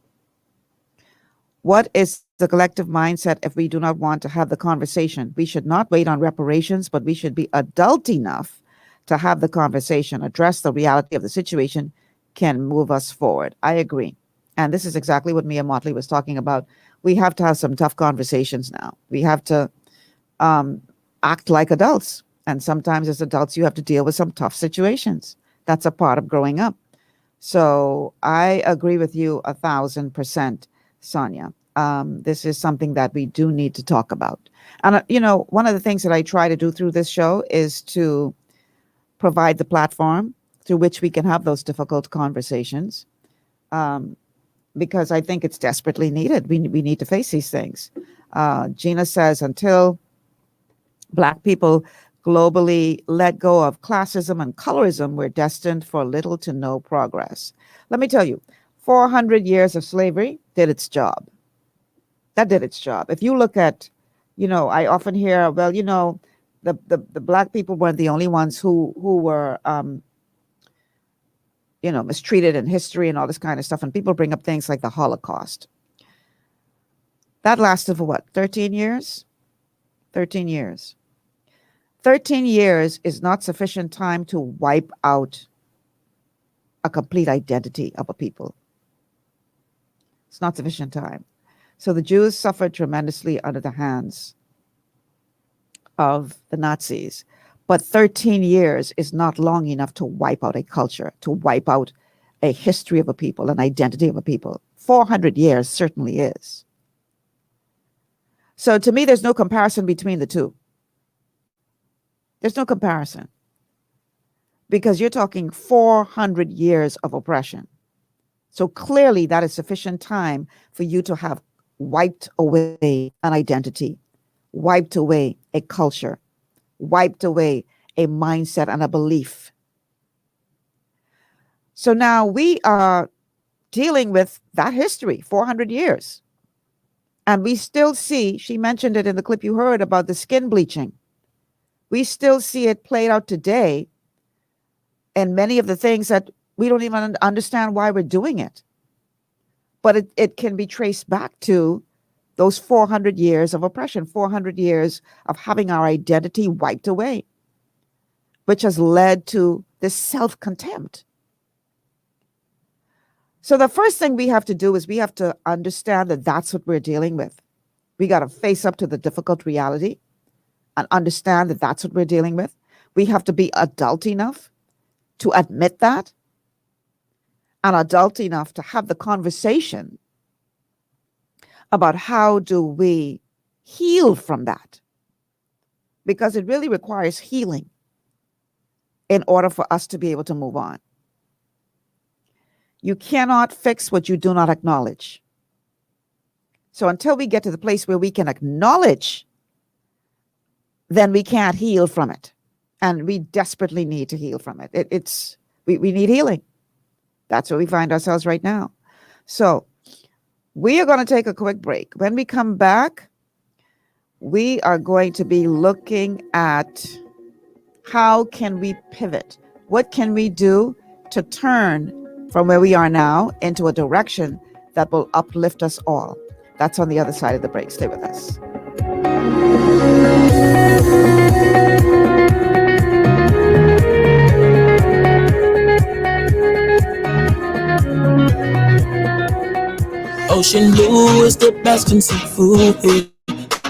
what is the collective mindset if we do not want to have the conversation? We should not wait on reparations, but we should be adult enough to have the conversation, address the reality of the situation, can move us forward. I agree. And this is exactly what Mia Motley was talking about. We have to have some tough conversations now. We have to act like adults. And sometimes as adults, you have to deal with some tough situations. That's a part of growing up. So I agree with you 1,000%, Sonia. This is something that we do need to talk about. And, one of the things that I try to do through this show is to provide the platform through which we can have those difficult conversations, because I think it's desperately needed. We need to face these things. Gina says, until Black people globally let go of classism and colorism, we're destined for little to no progress. Let me tell you, 400 years of slavery did its job. That did its job. If you look at, I often hear, well, the Black people weren't the only ones who were, mistreated in history and all this kind of stuff. And people bring up things like the Holocaust. That lasted for what, 13 years? 13 years. 13 years is not sufficient time to wipe out a complete identity of a people. It's not sufficient time. So the Jews suffered tremendously under the hands of the Nazis. But 13 years is not long enough to wipe out a culture, to wipe out a history of a people, an identity of a people. 400 years certainly is. So to me, there's no comparison between the two. There's no comparison, because you're talking 400 years of oppression. So clearly that is sufficient time for you to have wiped away an identity, wiped away a culture, wiped away a mindset and a belief. So now we are dealing with that history, 400 years. And we still see, she mentioned it in the clip you heard about the skin bleaching. We still see it played out today, and many of the things that we don't even understand why we're doing it. But it can be traced back to those 400 years of oppression, 400 years of having our identity wiped away, which has led to this self-contempt. So the first thing we have to do is we have to understand that that's what we're dealing with. We got to face up to the difficult reality and understand that that's what we're dealing with. We have to be adult enough to admit that, and adult enough to have the conversation about how do we heal from that, because it really requires healing in order for us to be able to move on. You cannot fix what you do not acknowledge. So until we get to the place where we can acknowledge, then we can't heal from it. And we desperately need to heal from it. We need healing. That's where we find ourselves right now. So we are going to take a quick break. When we come back, we are going to be looking at how can we pivot? What can we do to turn from where we are now into a direction that will uplift us all? That's on the other side of the break. Stay with us. Ocean blue is the best in seafood.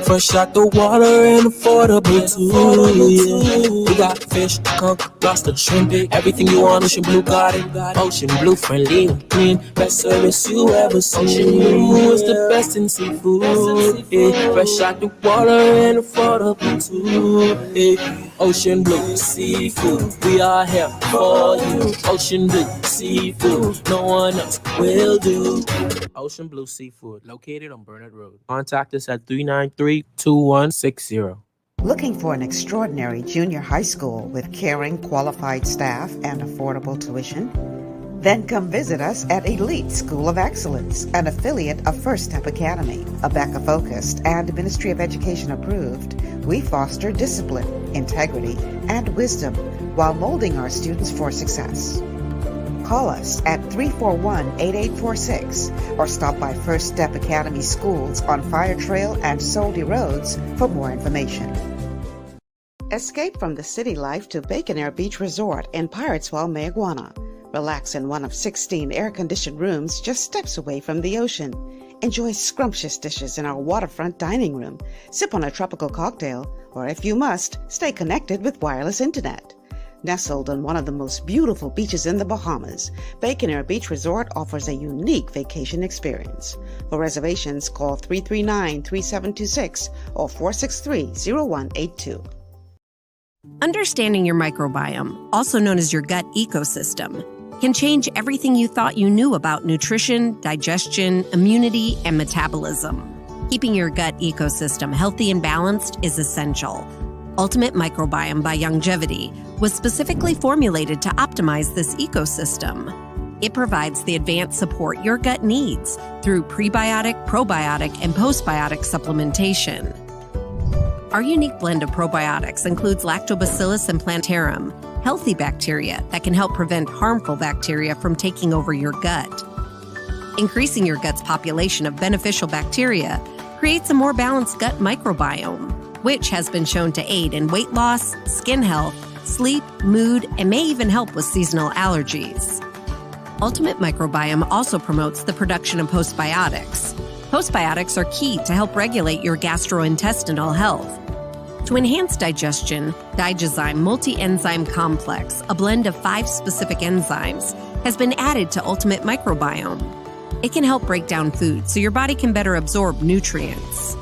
Fresh out the water and affordable too. Yeah. We got fish, conch, lobster, shrimp, everything you want. Ocean blue got it. Ocean blue friendly and clean, best service you ever seen. Ocean blue is the best in seafood. Yeah. Fresh out the water and affordable too. Yeah. Ocean blue seafood, we are here for you. Ocean blue seafood, no one else will do. Ocean Blue Seafood, located on Burnett Road. Contact us at 393-2160. Looking for an extraordinary junior high school with caring, qualified staff and affordable tuition? Then come visit us at Elite School of Excellence, an affiliate of First Step Academy. ABECA-focused and Ministry of Education approved, we foster discipline, integrity, and wisdom while molding our students for success. Call us at 341-8846 or stop by First Step Academy Schools on Fire Trail and Soldy Roads for more information. Escape from the city life to Bacon Air Beach Resort in Pirateswell, Mayaguana. Relax in one of 16 air-conditioned rooms just steps away from the ocean. Enjoy scrumptious dishes in our waterfront dining room. Sip on a tropical cocktail, or if you must, stay connected with wireless internet. Nestled on one of the most beautiful beaches in the Bahamas, Bacon Air Beach Resort offers a unique vacation experience. For reservations, call 339-3726 or 463-0182. Understanding your microbiome, also known as your gut ecosystem, can change everything you thought you knew about nutrition, digestion, immunity, and metabolism. Keeping your gut ecosystem healthy and balanced is essential. Ultimate Microbiome by Longevity was specifically formulated to optimize this ecosystem. It provides the advanced support your gut needs through prebiotic, probiotic, and postbiotic supplementation. Our unique blend of probiotics includes Lactobacillus and Plantarum, healthy bacteria that can help prevent harmful bacteria from taking over your gut. Increasing your gut's population of beneficial bacteria creates a more balanced gut microbiome, which has been shown to aid in weight loss, skin health, sleep, mood, and may even help with seasonal allergies. Ultimate Microbiome also promotes the production of postbiotics. Postbiotics are key to help regulate your gastrointestinal health. To enhance digestion, Digizyme Multi-Enzyme Complex, a blend of 5 specific enzymes, has been added to Ultimate Microbiome. It can help break down food so your body can better absorb nutrients.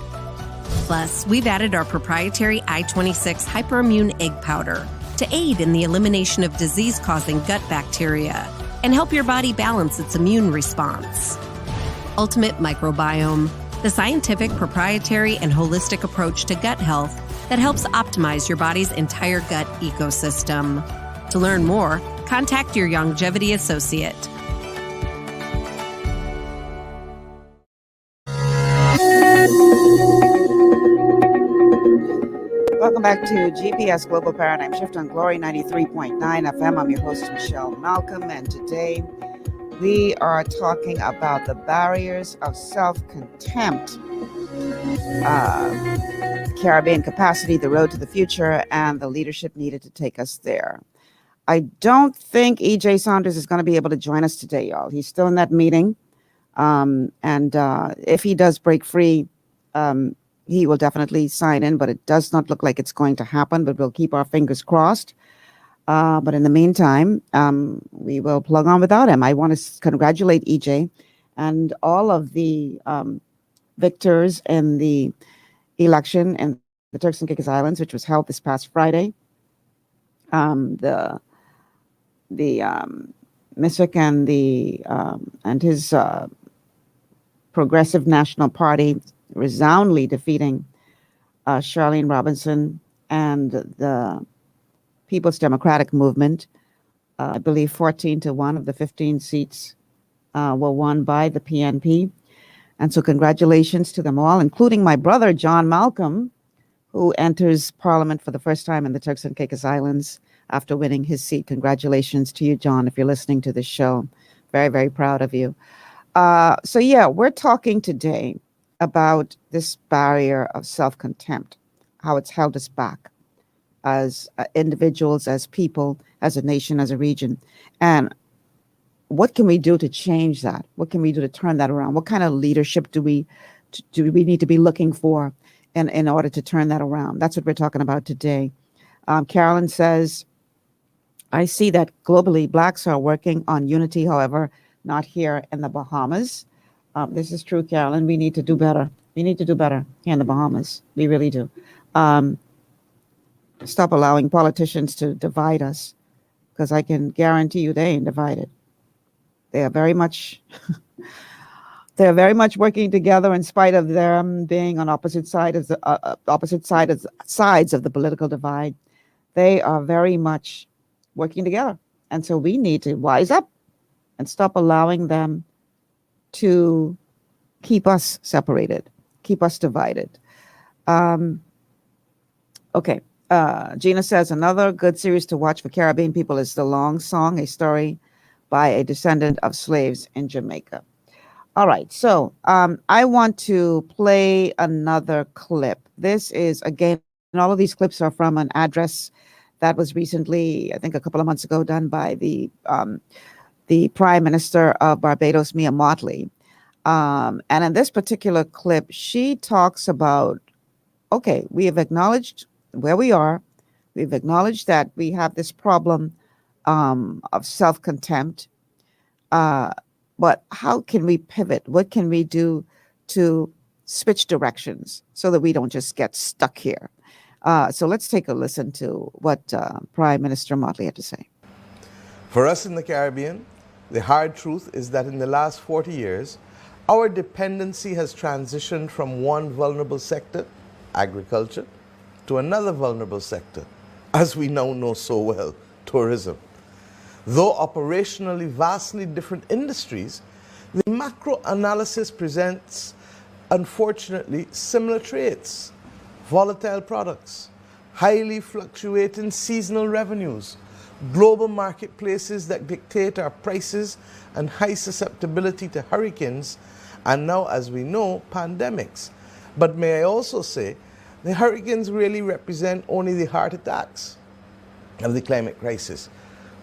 Plus, we've added our proprietary I-26 hyperimmune egg powder to aid in the elimination of disease-causing gut bacteria and help your body balance its immune response. Ultimate Microbiome, the scientific, proprietary, and holistic approach to gut health that helps optimize your body's entire gut ecosystem. To learn more, contact your Longevity associate. Welcome back to GPS Global Paradigm Shift on Glory 93.9 FM. I'm your host, Michelle Malcolm, and today we are talking about the barriers of self-contempt, Caribbean capacity, the road to the future, and the leadership needed to take us there. I don't think E.J. Saunders is going to be able to join us today, y'all. He's still in that meeting, and if he does break free, he will definitely sign in, but it does not look like it's going to happen, but we'll keep our fingers crossed. But in the meantime, we will plug on without him. I want to congratulate EJ and all of the victors in the election in the Turks and Caicos Islands, which was held this past Friday. The Misak and his Progressive National Party resoundingly defeating Charlene Robinson and the People's Democratic Movement. I believe 14-1 of the 15 seats were won by the PNP. And so congratulations to them all, including my brother, John Malcolm, who enters Parliament for the first time in the Turks and Caicos Islands after winning his seat. Congratulations to you, John, if you're listening to this show. Very, very proud of you. So yeah, we're talking today about this barrier of self-contempt, how it's held us back as individuals, as people, as a nation, as a region. And what can we do to change that? What can we do to turn that around? What kind of leadership do we need to be looking for in order to turn that around? That's what we're talking about today. Carolyn says, I see that globally Blacks are working on unity, however, not here in the Bahamas. This is true, Carolyn. We need to do better. We need to do better here in the Bahamas. We really do. Stop allowing politicians to divide us, because I can guarantee you they ain't divided. They are very much working together in spite of them being on opposite sides of the political divide. They are very much working together. And so we need to wise up and stop allowing them to keep us separated, keep us divided. Okay. Gina says, another good series to watch for Caribbean people is The Long Song, a story by a descendant of slaves in Jamaica. All right. So I want to play another clip. This is, again, and all of these clips are from an address that was recently, I think a couple of months ago, done by the Prime Minister of Barbados, Mia Mottley. And in this particular clip, she talks about, okay, we have acknowledged where we are. We've acknowledged that we have this problem of self contempt. But how can we pivot? What can we do to switch directions so that we don't just get stuck here? So let's take a listen to what Prime Minister Motley had to say. For us in the Caribbean, the hard truth is that in the last 40 years, our dependency has transitioned from one vulnerable sector, agriculture, to another vulnerable sector, as we now know so well, tourism. Though operationally vastly different industries, the macro analysis presents, unfortunately, similar traits: volatile products, highly fluctuating seasonal revenues, global marketplaces that dictate our prices, and high susceptibility to hurricanes, and now, as we know, pandemics. But may I also say, the hurricanes really represent only the heart attacks of the climate crisis.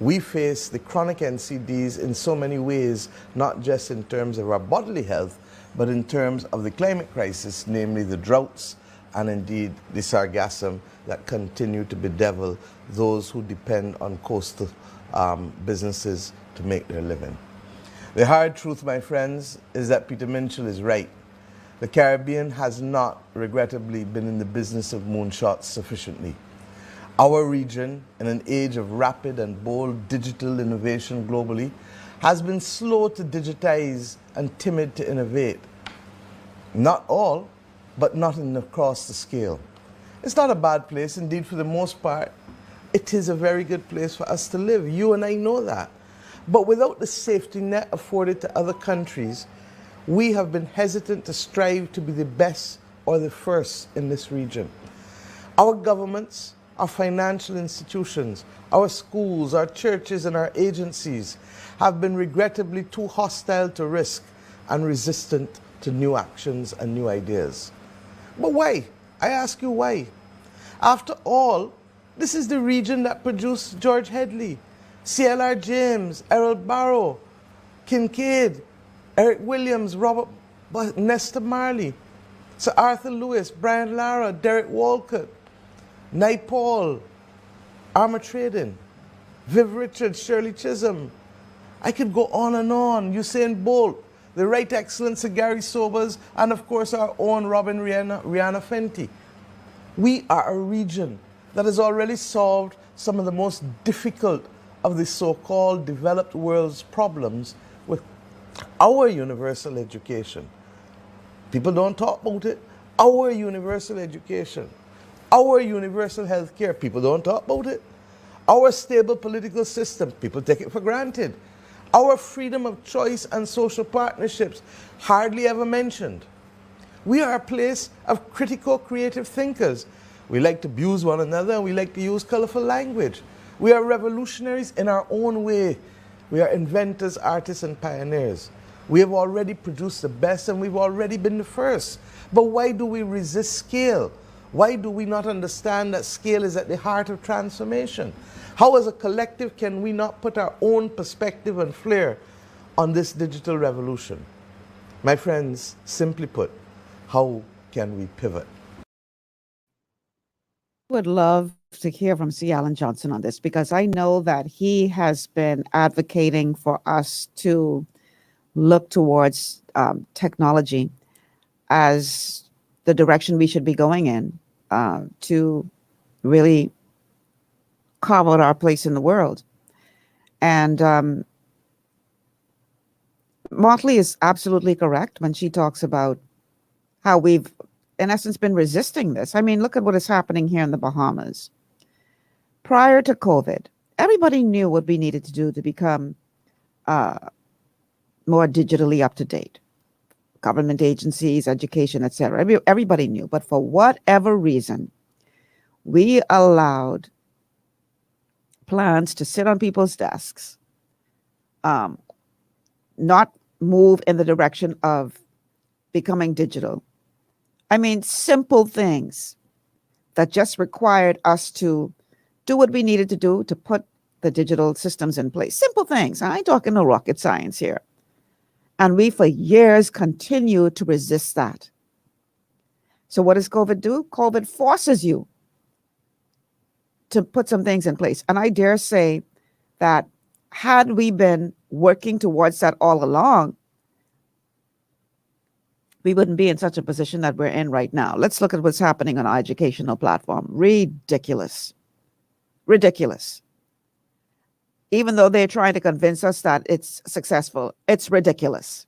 We face the chronic NCDs in so many ways, not just in terms of our bodily health, but in terms of the climate crisis, namely the droughts and indeed the sargassum that continue to bedevil those who depend on coastal businesses to make their living. The hard truth, my friends, is that Peter Minshall is right. The Caribbean has not, regrettably, been in the business of moonshots sufficiently. Our region, in an age of rapid and bold digital innovation globally, has been slow to digitize and timid to innovate. Not all, but not across the scale. It's not a bad place. Indeed, for the most part, it is a very good place for us to live. You and I know that. But without the safety net afforded to other countries, we have been hesitant to strive to be the best or the first in this region. Our governments, our financial institutions, our schools, our churches, and our agencies have been regrettably too hostile to risk and resistant to new actions and new ideas. But why? I ask you why. After all, this is the region that produced George Headley, C.L.R. James, Errol Barrow, Kincaid, Eric Williams, Robert Nesta Marley, Sir Arthur Lewis, Brian Lara, Derek Walcott, Naipaul, Armour Trading, Viv Richards, Shirley Chisholm. I could go on and on. Usain Bolt, the Right Excellency Gary Sobers, and of course our own Robin Rihanna Fenty. We are a region that has already solved some of the most difficult of the so-called developed world's problems with our universal education. People don't talk about it. Our universal education. Our universal health care. People don't talk about it. Our stable political system. People take it for granted. Our freedom of choice and social partnerships. Hardly ever mentioned. We are a place of critical, creative thinkers. We like to abuse one another and we like to use colorful language. We are revolutionaries in our own way. We are inventors, artists, and pioneers. We have already produced the best and we've already been the first. But why do we resist scale? Why do we not understand that scale is at the heart of transformation? How as a collective can we not put our own perspective and flair on this digital revolution? My friends, simply put, how can we pivot? Would love to hear from C. Alan Johnson on this because I know that he has been advocating for us to look towards technology as the direction we should be going in to really carve out our place in the world. And Motley is absolutely correct when she talks about how we've, in essence, been resisting this. I mean, look at what is happening here in the Bahamas. Prior to COVID, everybody knew what we needed to do to become more digitally up to date. Government agencies, education, etc. Everybody knew. But for whatever reason, we allowed plans to sit on people's desks, not move in the direction of becoming digital. I mean, simple things that just required us to do what we needed to do to put the digital systems in place. Simple things. I ain't talking no rocket science here. And we, for years, continue to resist that. So what does COVID do? COVID forces you to put some things in place. And I dare say that had we been working towards that all along, we wouldn't be in such a position that we're in right now. Let's look at what's happening on our educational platform. Ridiculous. Ridiculous. Even though they're trying to convince us that it's successful, it's ridiculous.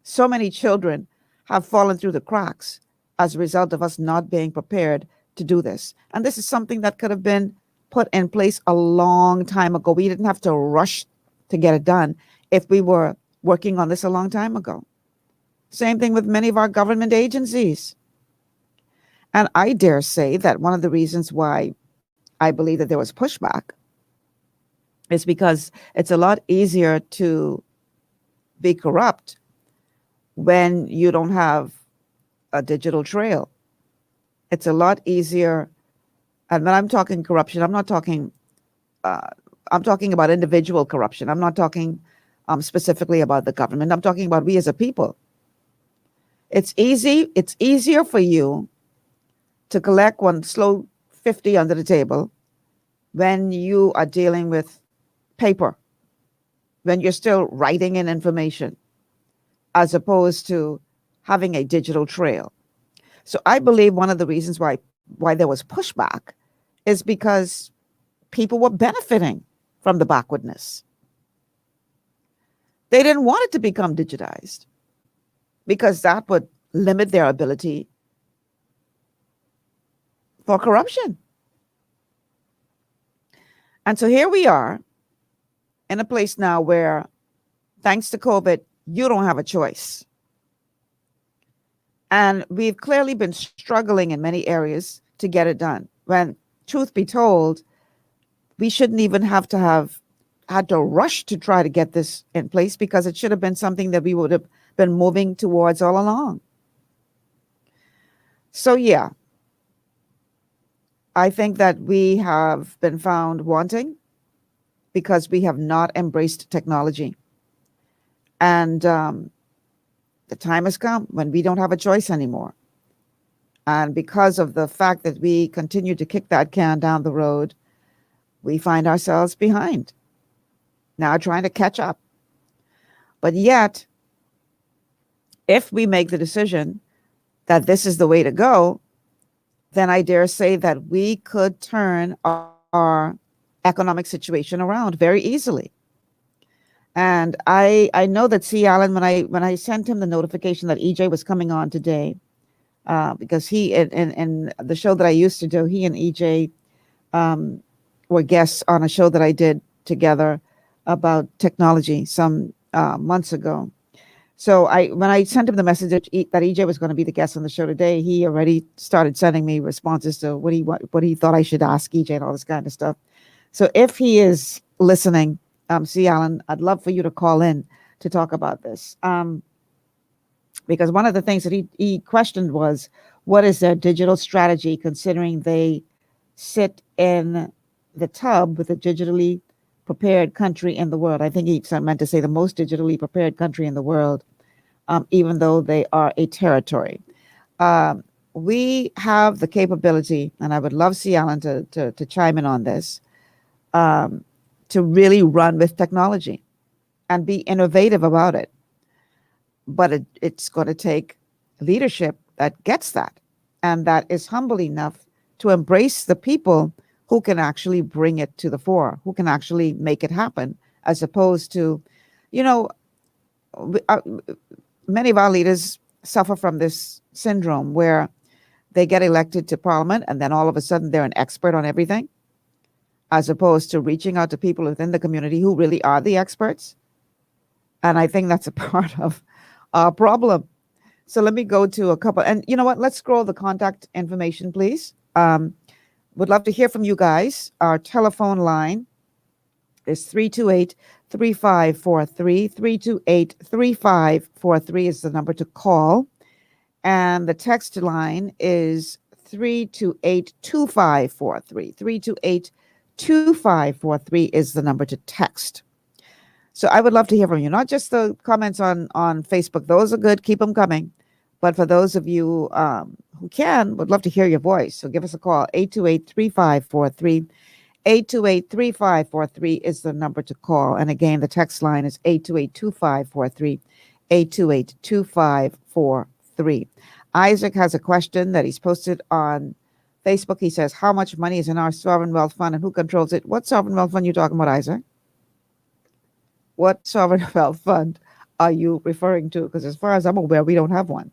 So many children have fallen through the cracks as a result of us not being prepared to do this. And this is something that could have been put in place a long time ago. We didn't have to rush to get it done if we were working on this a long time ago. Same thing with many of our government agencies. And I dare say that one of the reasons why I believe that there was pushback is because it's a lot easier to be corrupt when you don't have a digital trail. It's a lot easier. And when I'm talking corruption, I'm talking about individual corruption. I'm not talking specifically about the government. I'm talking about we as a people. It's easier for you to collect one slow 50 under the table when you are dealing with paper, when you're still writing in information, as opposed to having a digital trail. So I believe one of the reasons why there was pushback is because people were benefiting from the backwardness. They didn't want it to become digitized because that would limit their ability for corruption. And so here we are in a place now where, thanks to COVID, you don't have a choice. And we've clearly been struggling in many areas to get it done. When, truth be told, we shouldn't even have had to rush to try to get this in place, because it should have been something that we would have been moving towards all along. So yeah, I think that we have been found wanting because we have not embraced technology. And the time has come when we don't have a choice anymore. And because of the fact that we continue to kick that can down the road, we find ourselves behind, now trying to catch up. But yet, if we make the decision that this is the way to go, then I dare say that we could turn our economic situation around very easily. And I know that C. Allen, when I sent him the notification that EJ was coming on today, because he in the show that I used to do, he and EJ were guests on a show that I did together about technology some months ago. So when I sent him the message that EJ was going to be the guest on the show today, he already started sending me responses to what he thought I should ask EJ and all this kind of stuff. So if he is listening, C. Allen, I'd love for you to call in to talk about this. Because one of the things that he questioned was, what is their digital strategy, considering they sit in the tub with a digitally prepared country in the world? I think he meant to say the most digitally prepared country in the world, even though they are a territory. We have the capability, and I would love C. Allen to chime in on this, to really run with technology and be innovative about it. But it's going to take leadership that gets that, and that is humble enough to embrace the people who can actually bring it to the fore, who can actually make it happen, as opposed to, many of our leaders suffer from this syndrome where they get elected to parliament and then all of a sudden they're an expert on everything, as opposed to reaching out to people within the community who really are the experts. And I think that's a part of our problem. So let me go to a couple, and you know what? Let's scroll the contact information, please. Would love to hear from you guys. Our telephone line is 328-3543. 328-3543 is the number to call. And the text line is 328-2543. 328-2543 is the number to text. So I would love to hear from you, not just the comments on Facebook. Those are good. Keep them coming. But for those of you who can would love to hear your voice. So give us a call, 828-3543. 828-3543 is the number to call. And again, the text line is 828-2543, 828-2543. Isaac has a question that he's posted on Facebook. He says, how much money is in our sovereign wealth fund and who controls it? What sovereign wealth fund are you talking about, Isaac? What sovereign wealth fund are you referring to? Because as far as I'm aware, we don't have one.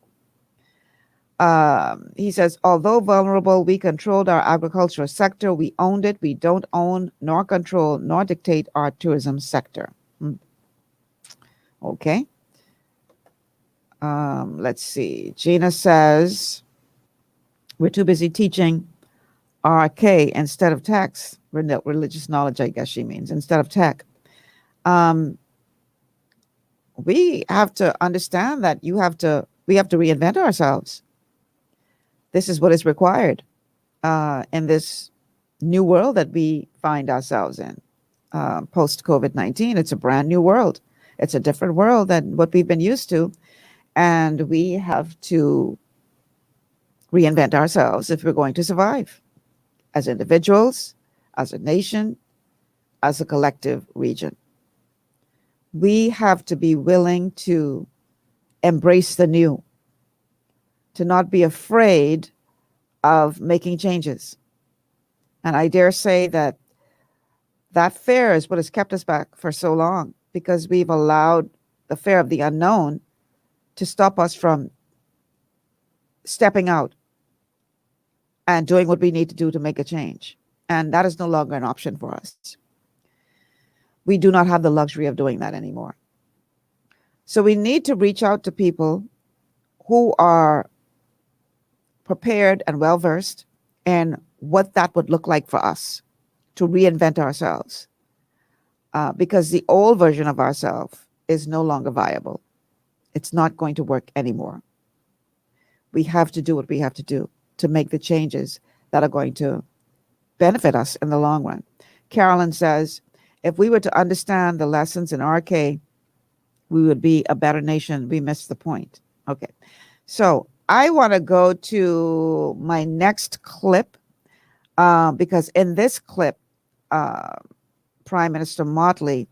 He says, although vulnerable, we controlled our agricultural sector. We owned it. We don't own, nor control, nor dictate our tourism sector. Okay. Let's see. Gina says, we're too busy teaching RK instead of text. Religious knowledge, I guess she means, instead of tech. We have to understand that we have to reinvent ourselves. This is what is required in this new world that we find ourselves in post COVID-19. It's a brand new world. It's a different world than what we've been used to. And we have to reinvent ourselves if we're going to survive as individuals, as a nation, as a collective region. We have to be willing to embrace the new, to not be afraid of making changes. And I dare say that fear is what has kept us back for so long, because we've allowed the fear of the unknown to stop us from stepping out and doing what we need to do to make a change. And that is no longer an option for us. We do not have the luxury of doing that anymore. So we need to reach out to people who are prepared and well-versed in what that would look like for us to reinvent ourselves. Because the old version of ourselves is no longer viable. It's not going to work anymore. We have to do what we have to do to make the changes that are going to benefit us in the long run. Carolyn says, if we were to understand the lessons in RK, we would be a better nation. We missed the point. Okay. So I want to go to my next clip because in this clip, Prime Minister Motley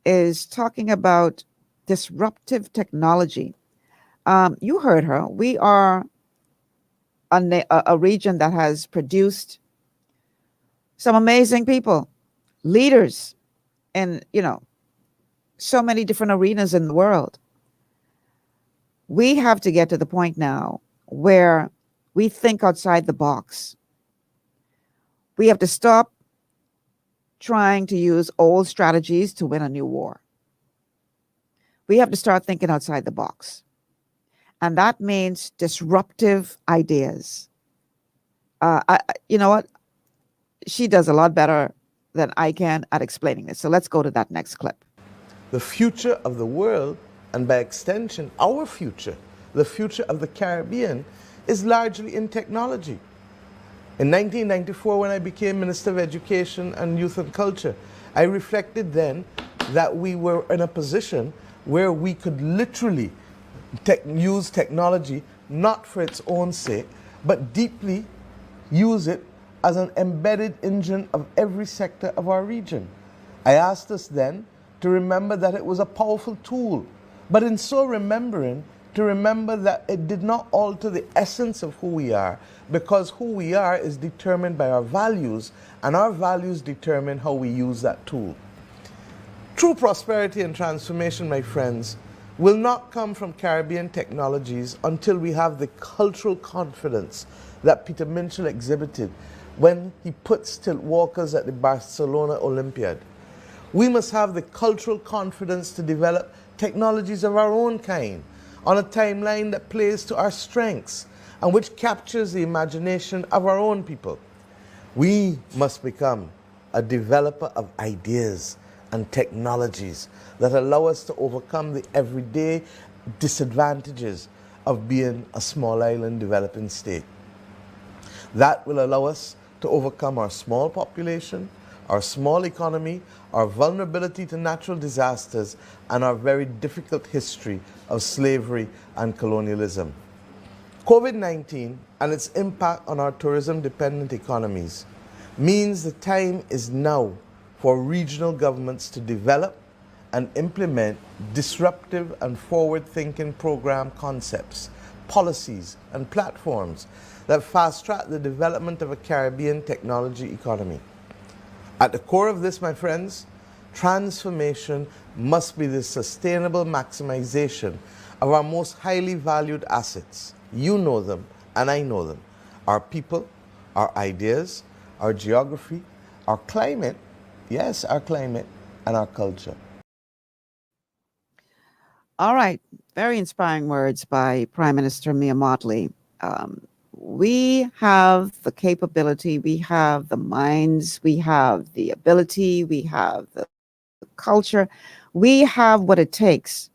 is talking about disruptive technology. You heard her. We are a region that has produced some amazing people, leaders in, so many different arenas in the world. We have to get to the point now where we think outside the box. We have to stop trying to use old strategies to win a new war. We have to start thinking outside the box. And that means disruptive ideas. You know what? She does a lot better than I can at explaining this. So let's go to that next clip. The future of the world, and by extension, our future, the future of the Caribbean, is largely in technology. In 1994, when I became Minister of Education and Youth and Culture, I reflected then that we were in a position where we could literally use technology not for its own sake, but deeply use it as an embedded engine of every sector of our region. I asked us then to remember that it was a powerful tool, but in so remembering, to remember that it did not alter the essence of who we are, because who we are is determined by our values, and our values determine how we use that tool. True prosperity and transformation, my friends, will not come from Caribbean technologies until we have the cultural confidence that Peter Minshall exhibited when he put stilt walkers at the Barcelona Olympiad. We must have the cultural confidence to develop technologies of our own kind on a timeline that plays to our strengths and which captures the imagination of our own people. We must become a developer of ideas and technologies that allow us to overcome the everyday disadvantages of being a small island developing state. That will allow us to overcome our small population, our small economy, our vulnerability to natural disasters, and our very difficult history of slavery and colonialism. COVID-19 and its impact on our tourism-dependent economies means the time is now for regional governments to develop and implement disruptive and forward-thinking program concepts, policies, and platforms that fast-track the development of a Caribbean technology economy. At the core of this, my friends, transformation must be the sustainable maximization of our most highly valued assets. You know them, and I know them. Our people, our ideas, our geography, our climate, yes, our climate, and our culture. All right. Very inspiring words by Prime Minister Mia Mottley. We have the capability, we have the minds, we have the ability, we have the culture, we have what it takes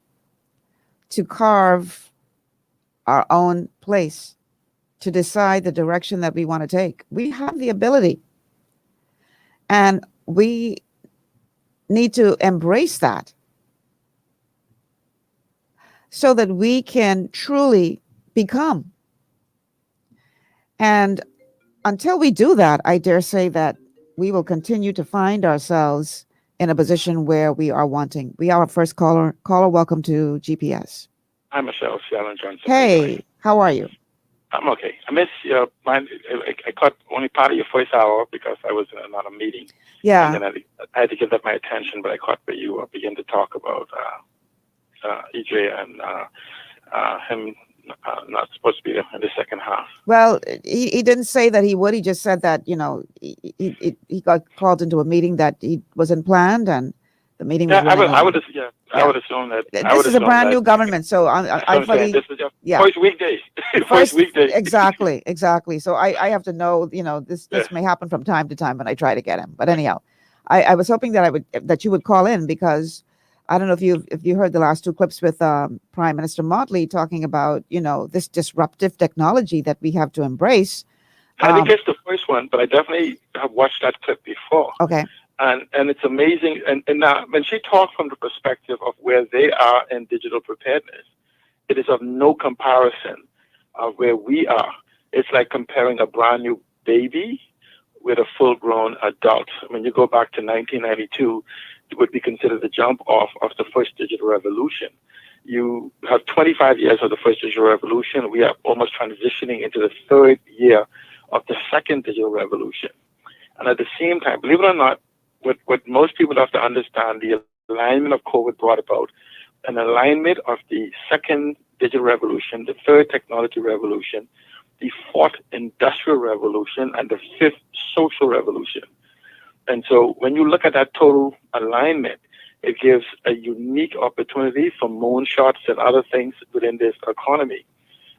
to carve our own place, to decide the direction that we want to take. We have the ability. And we need to embrace that so that we can truly become. And until we do that, I dare say that we will continue to find ourselves in a position where we are wanting. We are our first caller. Caller, welcome to GPS. Hi, Michelle. Shallon Johnson. Hey, how are you? I'm okay. I missed your mine. I caught only part of your first hour because I was in another meeting. Yeah. And then I had to give that my attention, but I caught where you began to talk about EJ and him not supposed to be there in the second half. Well, he didn't say that he would. He just said that, he got called into a meeting that he wasn't planned, and the meeting was running I late. would assume that. This is a brand new government, so I fully, this is your first weekday. First weekday. Exactly. So I have to know, this may happen from time to time when I try to get him. But anyhow, I was hoping that you would call in, because I don't know if you heard the last two clips with Prime Minister Mottley talking about, this disruptive technology that we have to embrace. I didn't catch the first one, but I definitely have watched that clip before. Okay. And it's amazing. And now, when she talked from the perspective of where they are in digital preparedness, it is of no comparison of where we are. It's like comparing a brand new baby with a full-grown adult. When you go back to 1992, it would be considered the jump off of the first digital revolution. You have 25 years of the first digital revolution. We are almost transitioning into the third year of the second digital revolution. And at the same time, believe it or not, what most people have to understand, the alignment of COVID brought about an alignment of the second digital revolution, the third technology revolution, the fourth industrial revolution, and the fifth social revolution. And so when you look at that total alignment, it gives a unique opportunity for moonshots and other things within this economy.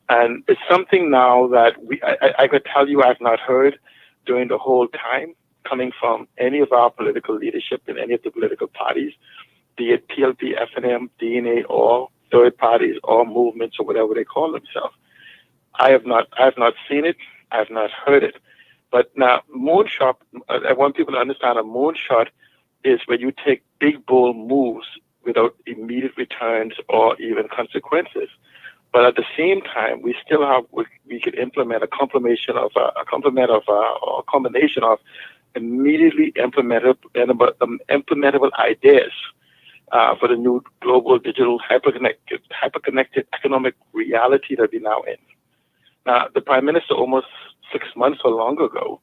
And it's something now that I could tell you I've not heard during the whole time, coming from any of our political leadership in any of the political parties, be it PLP, FNM, DNA, or third parties, or movements, or whatever they call themselves. I have not seen it. I have not heard it. But now, moonshot, I want people to understand a moonshot is when you take big, bold moves without immediate returns or even consequences. But at the same time, we still have, we could implement a combination of immediately implementable ideas for the new global digital hyperconnected economic reality that we're now in. Now, the Prime Minister almost 6 months or longer ago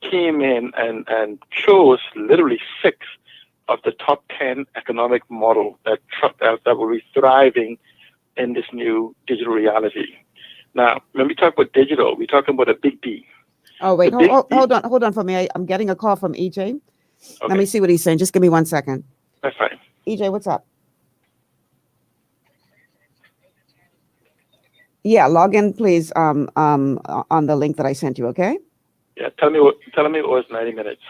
came in and chose literally 6 of the top 10 economic model that will be thriving in this new digital reality. Now, when we talk about digital, we're talking about a big D. Oh, wait, hold on for me. I'm getting a call from EJ. Okay. Let me see what he's saying. Just give me 1 second. That's fine. EJ, what's up? Yeah, log in, please, on the link that I sent you, okay? Yeah, tell me it was 90 minutes.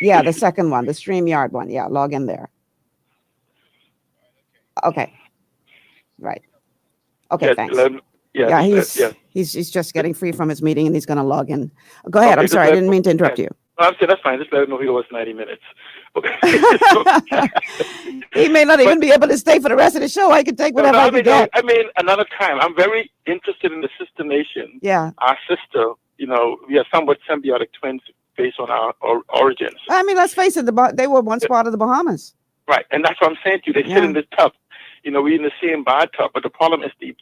Yeah, the second one, the StreamYard one. Yeah, log in there. Okay. Right. Okay, thanks. He's just getting free from his meeting, and he's going to log in. Go ahead. I'm sorry. I didn't mean to interrupt you. Well, I'm saying that's fine. Just let him know he was 90 minutes. Okay. He may not even be able to stay for the rest of the show. I can take whatever I can get. I mean, another time. I'm very interested in the sister nation. Yeah. Our sister, we are somewhat symbiotic twins based on our origins. I mean, let's face it, they were once part of the Bahamas. Right, and that's what I'm saying to you. They sit in the tub. We're in the same bathtub, but the problem is the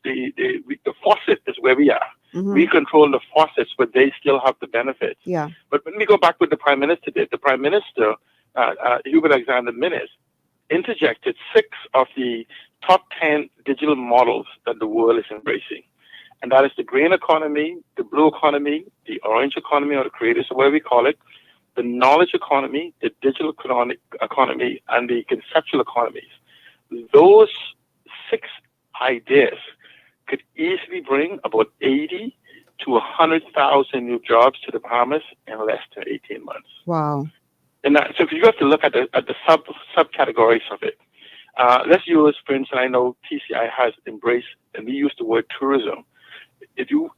faucet is where we are. Mm-hmm. We control the faucets, but they still have the benefits. Yeah. But when we go back with the Prime Minister did, the Prime Minister, Hubert Alexander Minnis, interjected 6 of the top 10 digital models that the world is embracing. And that is the green economy, the blue economy, the orange economy, or the creative, so whatever we call it, the knowledge economy, the digital economy, and the conceptual economies. Those 6 ideas could easily bring about 80 to 100,000 new jobs to the Bahamas in less than 18 months. Wow. And so you have to look at the subcategories of it. Let's use, for instance, I know TCI has embraced, and we use the word tourism. If you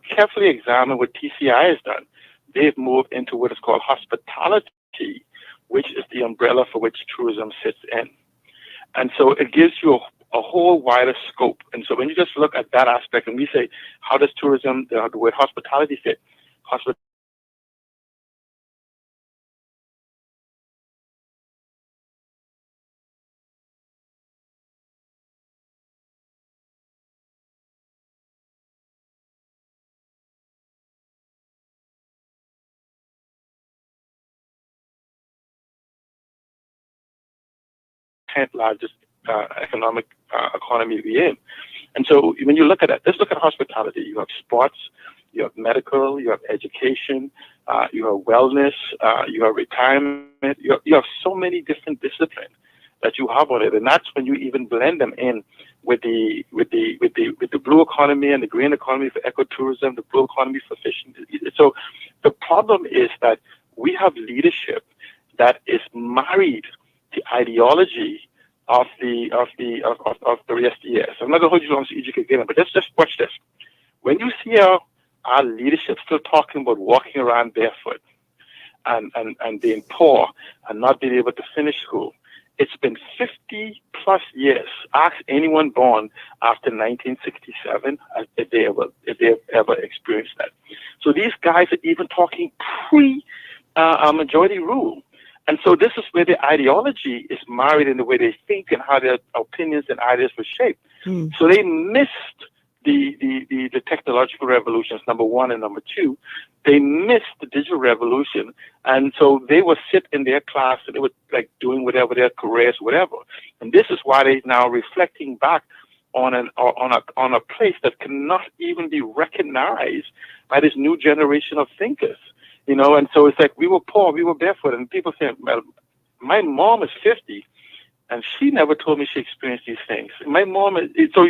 carefully examine what TCI has done, they've moved into what is called hospitality, which is the umbrella for which tourism sits in. And so it gives you a whole wider scope. And so when you just look at that aspect and we say, how does tourism, the word hospitality fit? Largest economic economy we're in. And so when you look at it, let's look at hospitality. You have sports, you have medical, you have education, you have wellness, you have retirement. You have so many different disciplines that you have on it, and that's when you even blend them in with the blue economy and the green economy for ecotourism, the blue economy for fishing. So the problem is that we have leadership that is married to ideology of the SDS. I'm not going to hold you long so you can get it, but let's just watch this. When you see our leadership still talking about walking around barefoot and being poor and not being able to finish school, it's been 50 plus years. Ask anyone born after 1967 if they ever experienced that. So these guys are even talking pre-majority rule. And so this is where the ideology is married in the way they think and how their opinions and ideas were shaped. So they missed the technological revolutions, number one, and number two. They missed the digital revolution. And so they would sit in their class and they were like doing whatever, their careers, whatever. And this is why they're now reflecting back on a place that cannot even be recognized by this new generation of thinkers. And so it's like we were poor, we were barefoot, and people say, well, my mom is 50, and she never told me she experienced these things. My mom is, so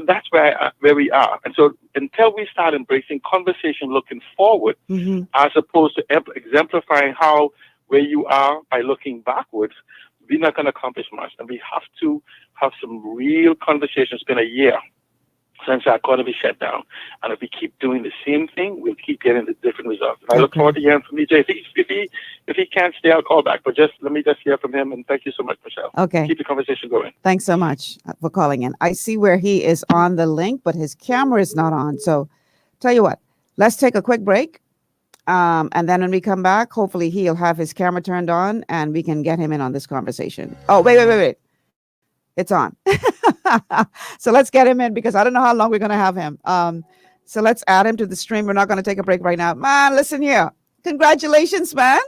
that's where we are. And so until we start embracing conversation looking forward, as opposed to exemplifying where you are by looking backwards, we're not going to accomplish much. And we have to have some real conversations. It's been a year since our economy shut down. And if we keep doing the same thing, we'll keep getting the different results. And I look forward to hearing from EJ. If he can't stay, I'll call back. But let me hear from him. And thank you so much, Michelle. Okay. Keep the conversation going. Thanks so much for calling in. I see where he is on the link, but his camera is not on. So tell you what, let's take a quick break. And then when we come back, hopefully he'll have his camera turned on and we can get him in on this conversation. Oh, wait. It's on. So let's get him in because I don't know how long we're going to have him. So let's add him to the stream. We're not going to take a break right now. Man, listen here. Congratulations, man.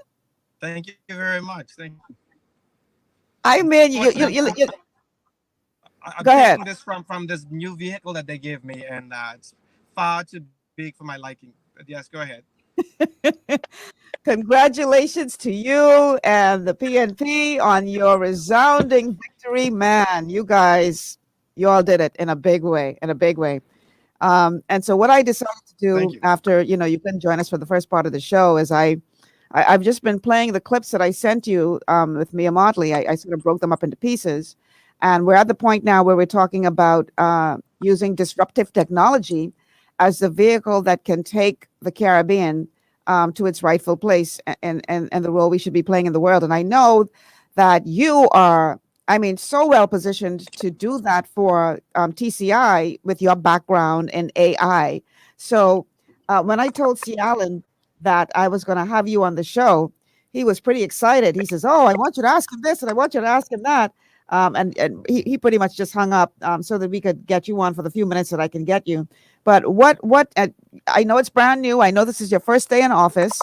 Thank you very much. Thank you. I mean, you I'm go ahead. taking this from this new vehicle that they gave me, and it's far too big for my liking. But yes, go ahead. Congratulations to you and the PNP on your resounding victory, man. You guys, you all did it in a big way, And so what I decided to do after, you couldn't join us for the first part of the show is I've just been playing the clips that I sent you with Mia Motley. I sort of broke them up into pieces. And we're at the point now where we're talking about using disruptive technology as the vehicle that can take the Caribbean to its rightful place and the role we should be playing in the world. And I know that you are, I mean, so well positioned to do that for TCI with your background in AI. So when I told C. Allen that I was going to have you on the show, he was pretty excited. He says, "Oh, I want you to ask him this and I want you to ask him that." And he pretty much just hung up so that we could get you on for the few minutes that I can get you. But I know it's brand new. I know this is your first day in office.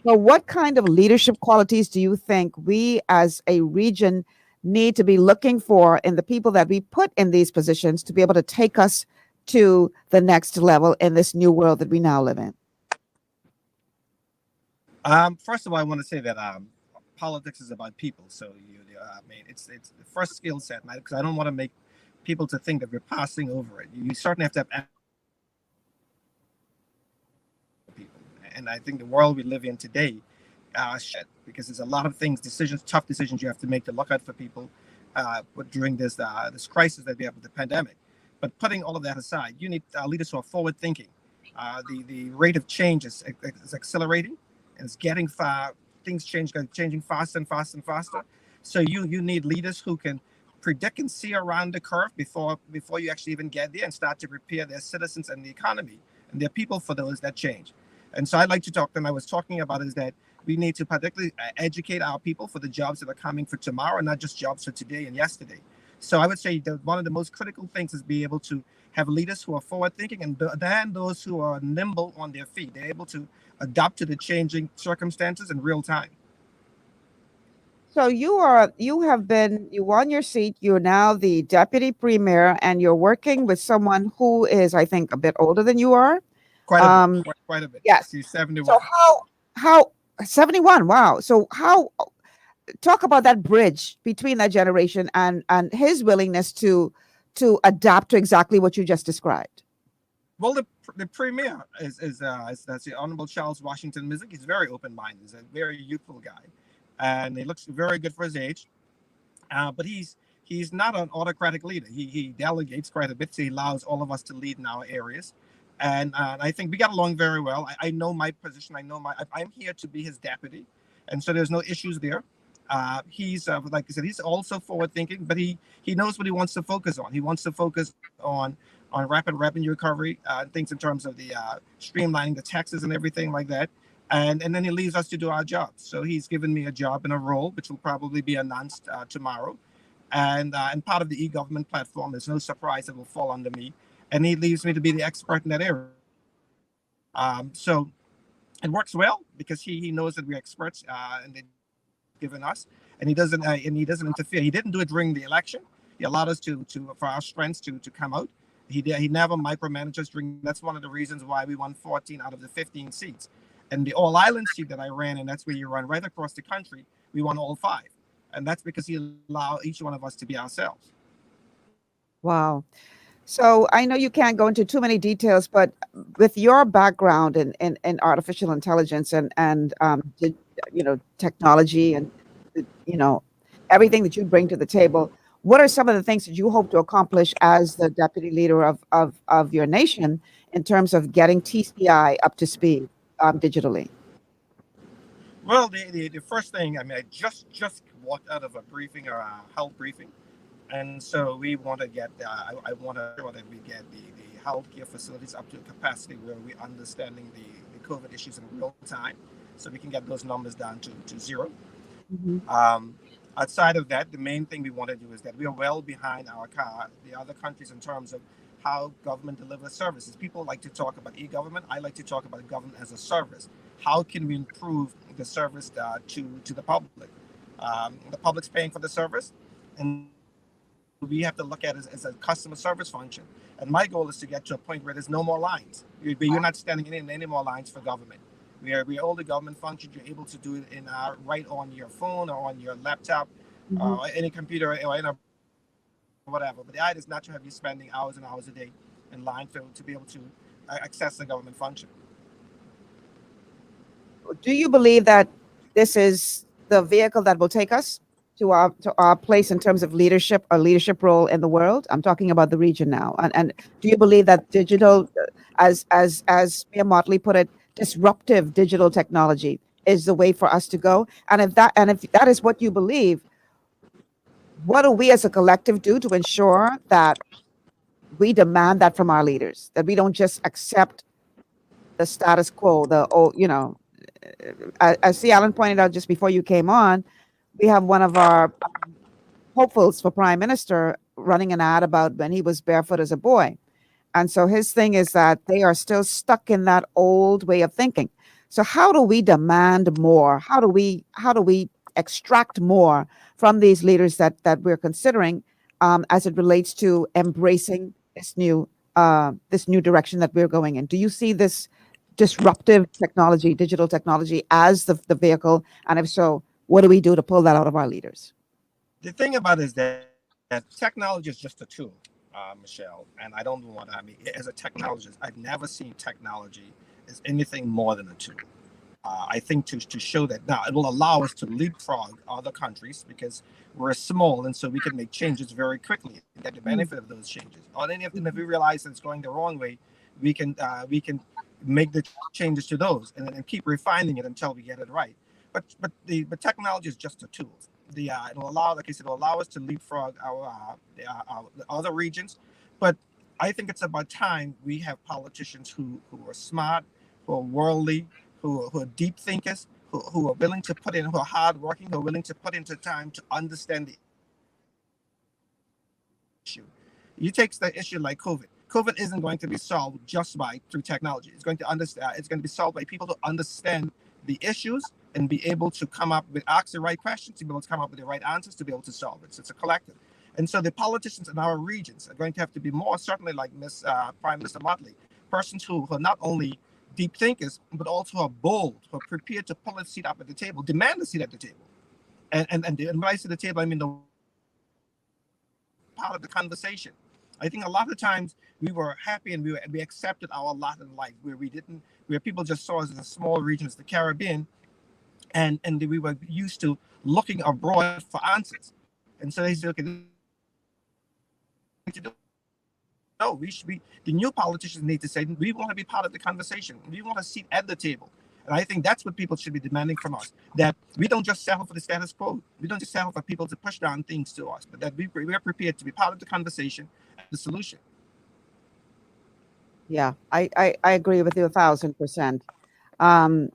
So what kind of leadership qualities do you think we as a region need to be looking for in the people that we put in these positions to be able to take us to the next level in this new world that we now live in? First of all, I want to say that politics is about people. So I mean, it's the first skill set, because I don't want to make people to think that we're passing over it. You certainly have to have people, and I think the world we live in today, because there's a lot of things, tough decisions you have to make to look out for people during this crisis that we have with the pandemic. But putting all of that aside, you need leaders who are forward thinking. The rate of change is accelerating, and it's getting far. Things changing faster and faster and faster. So you need leaders who can predict and see around the curve before you actually even get there and start to prepare their citizens and the economy and their people for those that change. And so I'd like to talk to them. I was talking about is that we need to particularly educate our people for the jobs that are coming for tomorrow, and not just jobs for today and yesterday. So I would say that one of the most critical things is be able to have leaders who are forward thinking, and then those who are nimble on their feet. They're able to adapt to the changing circumstances in real time. So you won your seat. You're now the deputy premier, and you're working with someone who is, I think, a bit older than you are. Quite a bit. Yes. She's 71. So how 71? Wow. So talk about that bridge between that generation and his willingness to adapt to exactly what you just described. Well, the premier is that's the Honorable Charles Washington Mizik. He's very open-minded. He's a very youthful guy, and he looks very good for his age. But he's not an autocratic leader. He delegates quite a bit, so he allows all of us to lead in our areas. And I think we got along very well. I know my position. I'm here to be his deputy, and so there's no issues there. He's like I said, he's also forward thinking, but he knows what he wants to focus on. He wants to focus on rapid revenue recovery, things in terms of the streamlining the taxes and everything like that. And then he leaves us to do our jobs. So he's given me a job and a role, which will probably be announced tomorrow. And part of the e-government platform, there's no surprise it will fall under me. And he leaves me to be the expert in that area. So it works well because he knows that we're experts and they've given us, and he doesn't interfere. He didn't do it during the election. He allowed us to for our strengths to come out. He never micromanages during. That's one of the reasons why we won 14 out of the 15 seats. And the All Island seat that I ran, and that's where you run right across the country, we won all 5. And that's because he allowed each one of us to be ourselves. Wow. So I know you can't go into too many details, but with your background in artificial intelligence and technology and everything that you bring to the table, what are some of the things that you hope to accomplish as the deputy leader of your nation in terms of getting TCI up to speed digitally? Well, the first thing, I just walked out of a briefing or a health briefing. And so we want to get, I want to sure that we get the healthcare facilities up to capacity where we're understanding the COVID issues in real time, so we can get those numbers down to 0. Mm-hmm. Outside of that, the main thing we want to do is that we are well behind the other countries in terms of how government delivers services. People like to talk about e-government. I like to talk about government as a service. How can we improve the service to the public? The public's paying for the service, and we have to look at it as a customer service function. And my goal is to get to a point where there's no more lines. You're not standing in any more lines for government. We all the government functions. You're able to do it right on your phone or on your laptop, or any computer or in a whatever. But the idea is not to have you spending hours and hours a day in line to be able to access the government function. Do you believe that this is the vehicle that will take us to our place in terms of leadership, a leadership role in the world? I'm talking about the region now. And do you believe that digital, as Mayor Motley put it, disruptive digital technology is the way for us to go? And if that is what you believe, what do we as a collective do to ensure that we demand that from our leaders, that we don't just accept the status quo, as C. Allen pointed out just before you came on, we have one of our hopefuls for prime minister running an ad about when he was barefoot as a boy. And so his thing is that they are still stuck in that old way of thinking. So how do we demand more? How do we extract more from these leaders that we're considering as it relates to embracing this new direction that we're going in? Do you see this disruptive technology, digital technology, as the vehicle? And if so, what do we do to pull that out of our leaders? The thing about it is that technology is just a tool, Michelle, and I don't want to. I mean, as a technologist, I've never seen technology as anything more than a tool. I think to show that now it will allow us to leapfrog other countries because we're small, and so we can make changes very quickly and get the benefit of those changes. Or then if we realize that it's going the wrong way, we can make the changes to those and then keep refining it until we get it right. But technology is just a tool. It'll allow, like I said, it'll allow us to leapfrog our other regions. But I think it's about time we have politicians who are smart, who are worldly, who are deep thinkers, who are willing to put in, who are hardworking, who are willing to put into time to understand the issue. You take the issue like COVID. COVID isn't going to be solved just through technology. It's going to be solved by people who understand the issues and be able to ask the right questions, to be able to come up with the right answers, to be able to solve it. So it's a collective. And so the politicians in our regions are going to have to be more, certainly like Miss Prime Minister Motley, persons who are not only deep thinkers, but also are bold, who are prepared to pull a seat up at the table, demand a seat at the table. And when I say the table, I mean the part of the conversation. I think a lot of times we were happy and we accepted our lot in life where people just saw us as a small region, as the Caribbean, and we were used to looking abroad for answers. And so they said, okay, no, the new politicians need to say, we want to be part of the conversation. We want a seat at the table. And I think that's what people should be demanding from us, that we don't just settle for the status quo. We don't just settle for people to push down things to us, but that we are prepared to be part of the conversation and the solution. Yeah, I agree with you 1,000%.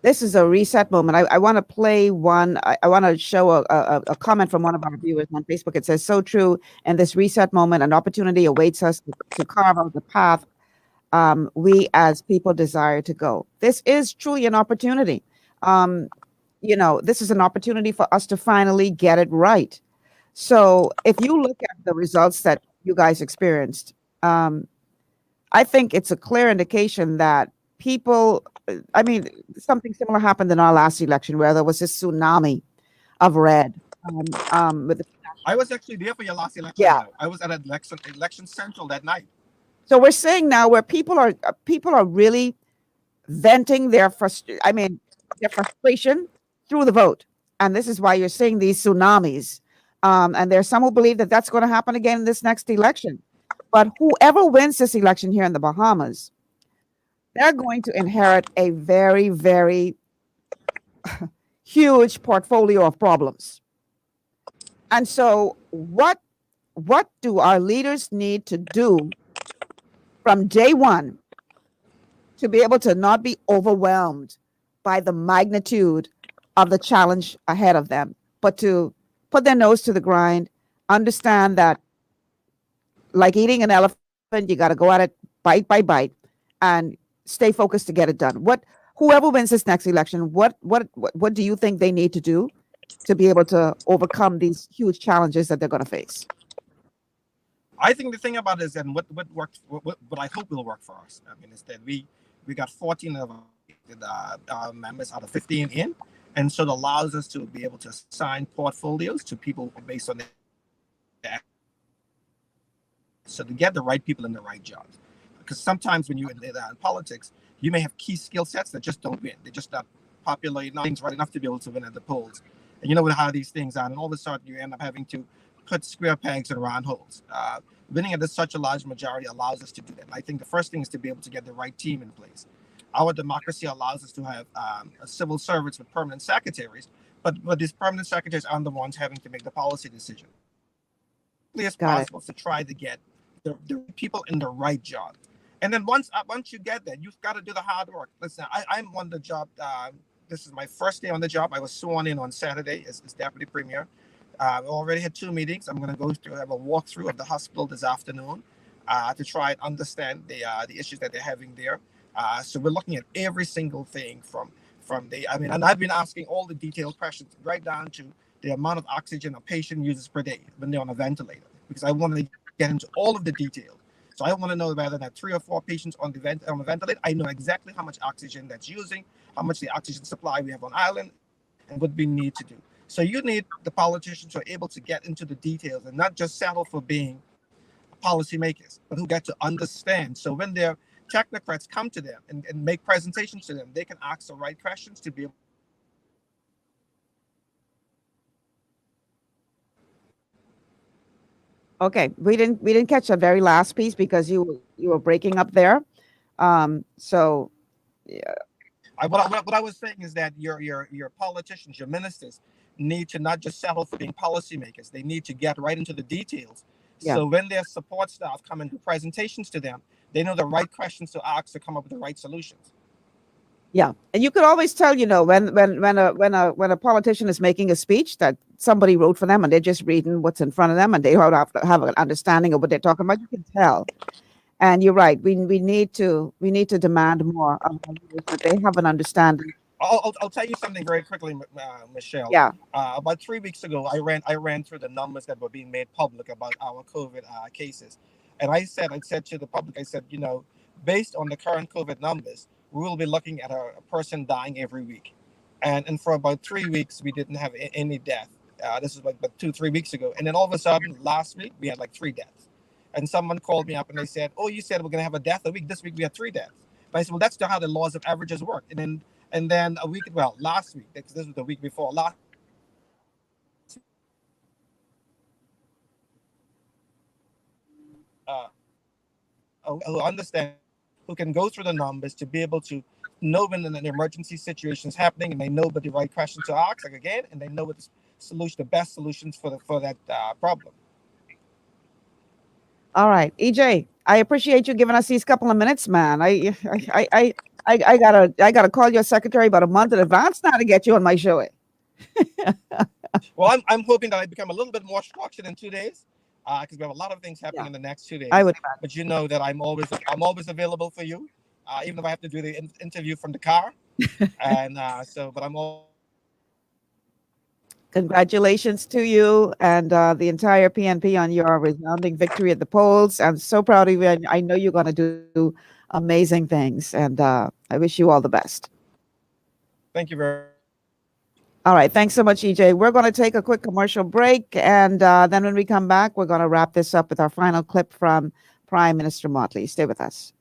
This is a reset moment. I want to play one. I want to show a comment from one of our viewers on Facebook. It says, so true. In this reset moment, an opportunity awaits us to carve out the path we as people desire to go. This is truly an opportunity. This is an opportunity for us to finally get it right. So if you look at the results that you guys experienced, I think it's a clear indication that something similar happened in our last election where there was this tsunami of red. I was actually there for your last election. Yeah. I was at election central that night. So we're seeing now where people are really venting their frustration through the vote, and this is why you're seeing these tsunamis. And there's some who believe that that's going to happen again in this next election. But whoever wins this election here in the Bahamas, they're going to inherit a very, very huge portfolio of problems. And so what do our leaders need to do from day one to be able to not be overwhelmed by the magnitude of the challenge ahead of them, but to put their nose to the grind, understand that like eating an elephant, you got to go at it bite by bite and stay focused to get it done. Whoever wins this next election, what do you think they need to do to be able to overcome these huge challenges that they're going to face? I think the thing about it is that what worked, what I hope will work for us. I mean, is that we got 14 of our members out of 15 in, and so it allows us to be able to assign portfolios to people based on their, so to get the right people in the right jobs. Because sometimes when you're in politics, you may have key skill sets that just don't win. They're just not populating things right enough to be able to win at the polls. And you know how these things are, and all of a sudden you end up having to put square pegs in round holes. Winning at such a large majority allows us to do that. And I think the first thing is to be able to get the right team in place. our democracy allows us to have civil servants with permanent secretaries, but these permanent secretaries aren't the ones having to make the policy decision. As possible to try to get the people in the right job. And then once you get that, you've got to do the hard work. Listen, I'm on the job. This is my first day on the job. I was sworn in on Saturday as deputy premier. We already had 2 meetings. I'm going to go through, have a walkthrough of the hospital this afternoon to try and understand the issues that they're having there. So we're looking at every single thing from and I've been asking all the detailed questions right down to the amount of oxygen a patient uses per day when they're on a ventilator, because I want to get into all of the details. So I want to know whether that 3 or 4 patients on a ventilator, I know exactly how much oxygen that's using, how much the oxygen supply we have on island, and what we need to do. So you need the politicians who are able to get into the details and not just settle for being policymakers, but who get to understand. So when their technocrats come to them and make presentations to them, they can ask the right questions to be able. Okay, we didn't catch the very last piece because you were breaking up there. So yeah. What I was saying is that your politicians, your ministers, need to not just settle for being policymakers. They need to get right into the details. Yeah. So when their support staff come and do presentations to them, they know the right questions to ask to come up with the right solutions. Yeah, and you could always tell, when a politician is making a speech that somebody wrote for them and they're just reading what's in front of them and they have an understanding of what they're talking about. You can tell. And you're right. We need to demand more of them, that they have an understanding. I'll tell you something very quickly, Michelle. Yeah. About 3 weeks ago, I ran through the numbers that were being made public about our COVID cases, and I said to the public, I said, based on the current COVID numbers, we will be looking at a person dying every week, and for about 3 weeks we didn't have any death. This is like 2-3 weeks ago, and then all of a sudden last week we had like 3 deaths. And someone called me up and they said, "Oh, you said we're going to have a death a week. This week we had 3 deaths." But I said, "Well, that's not how the laws of averages work." And then last week, because this was the week before last. Who understand, who can go through the numbers to be able to know when an emergency situation is happening, and they know what the right questions to ask, and they know what the best solutions for that problem. All right, EJ, I appreciate you giving us these couple of minutes, man. I gotta call your secretary about a month in advance now to get you on my show. Well, I'm hoping that I become a little bit more structured in 2 days, because we have a lot of things happening in the next 2 days. I would, but you know that I'm always available for you, even if I have to do the interview from the car. And but I'm all. Congratulations to you and the entire PNP on your resounding victory at the polls. I'm so proud of you. I know you're going to do amazing things, and I wish you all the best. Thank you very much. All right. Thanks so much, EJ. We're going to take a quick commercial break, and then when we come back, we're going to wrap this up with our final clip from Prime Minister Motley. Stay with us.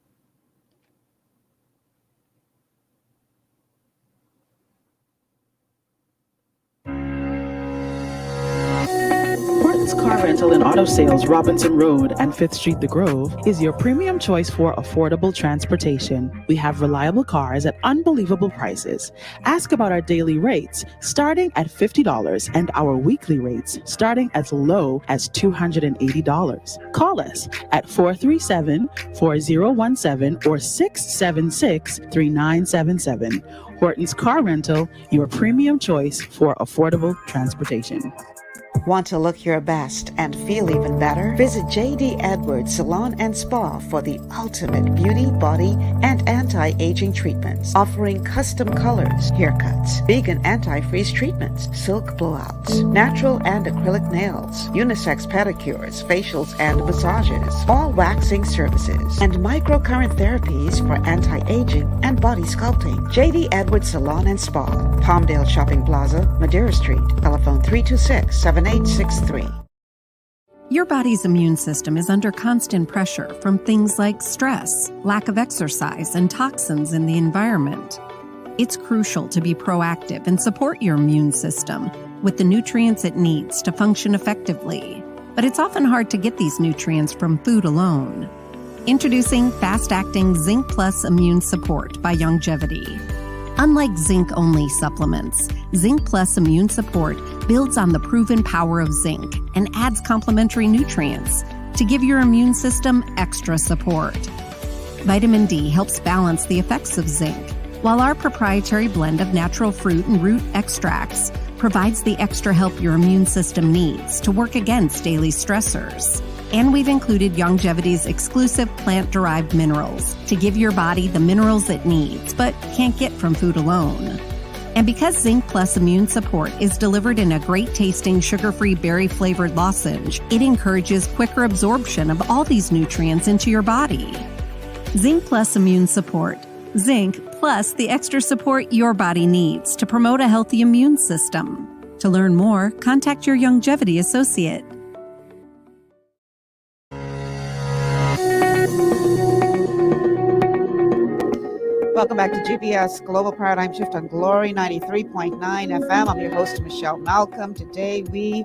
Car Rental and Auto Sales, Robinson Road and 5th Street, The Grove, is your premium choice for affordable transportation. We have reliable cars at unbelievable prices. Ask about our daily rates, starting at $50, and our weekly rates, starting as low as $280. Call us at 437-4017 or 676-3977. Horton's Car Rental, your premium choice for affordable transportation. Want to look your best and feel even better? Visit J.D. Edwards Salon and Spa for the ultimate beauty, body, and anti-aging treatments, offering custom colors, haircuts, vegan anti-freeze treatments, silk blowouts, natural and acrylic nails, unisex pedicures, facials and massages, all waxing services, and microcurrent therapies for anti-aging and body sculpting. J.D. Edwards Salon and Spa, Palmdale Shopping Plaza, Madeira Street, telephone 326-7863. Your body's immune system is under constant pressure from things like stress, lack of exercise, and toxins in the environment. It's crucial to be proactive and support your immune system with the nutrients it needs to function effectively. But it's often hard to get these nutrients from food alone. Introducing fast-acting Zinc Plus Immune Support by Longevity. Unlike zinc-only supplements, Zinc Plus Immune Support builds on the proven power of zinc and adds complementary nutrients to give your immune system extra support. Vitamin D helps balance the effects of zinc, while our proprietary blend of natural fruit and root extracts provides the extra help your immune system needs to work against daily stressors. And we've included Longevity's exclusive plant-derived minerals to give your body the minerals it needs, but can't get from food alone. And because Zinc Plus Immune Support is delivered in a great-tasting, sugar-free, berry-flavored lozenge, it encourages quicker absorption of all these nutrients into your body. Zinc Plus Immune Support. Zinc plus the extra support your body needs to promote a healthy immune system. To learn more, contact your Longevity associate. Welcome back to GPS Global Paradigm Shift on Glory 93.9 FM. I'm your host, Michelle Malcolm. Today we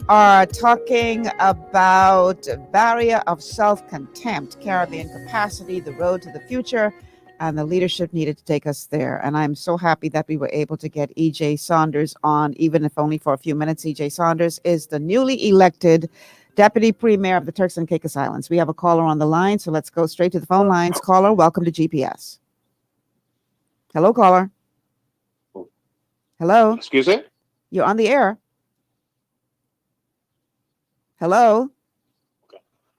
are talking about barrier of self-contempt, Caribbean capacity, the road to the future, and the leadership needed to take us there. And I'm so happy that we were able to get E.J. Saunders on, even if only for a few minutes. E.J. Saunders is the newly elected Deputy Premier of the Turks and Caicos Islands. We have a caller on the line, so let's go straight to the phone lines. Caller, welcome to GPS. Hello, caller. Hello. Excuse me? You're on the air. Hello.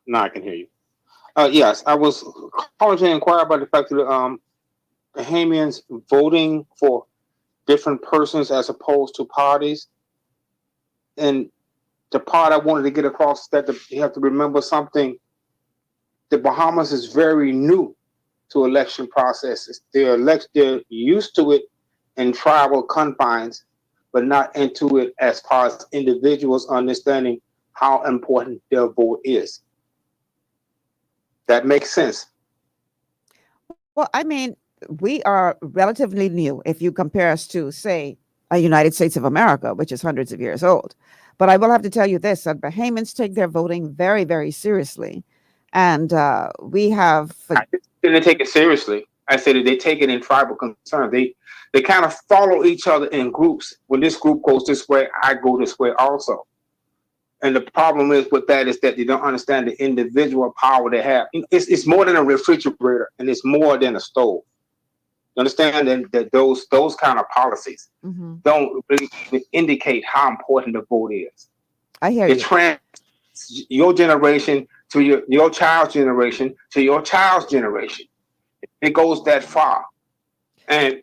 Now I can hear you. Yes, I was calling to inquire about the fact that Bahamians voting for different persons as opposed to parties. And the part I wanted to get across is that you have to remember something. The Bahamas is very new to election processes. They're used to it in tribal confines, but not into it as far as individuals understanding how important their vote is. That makes sense. Well, I mean, we are relatively new if you compare us to, say, a United States of America, which is hundreds of years old. But I will have to tell you this, that Bahamians take their voting very, very seriously. And we have... I didn't take it seriously. I said that they take it in tribal concern. They kind of follow each other in groups. When this group goes this way, I go this way also. And the problem is with that is that they don't understand the individual power they have. It's more than a refrigerator, and it's more than a stove. You understand that those kind of policies don't really indicate how important the vote is. I hear you. It your generation to your child's generation to your child's generation. It goes that far. And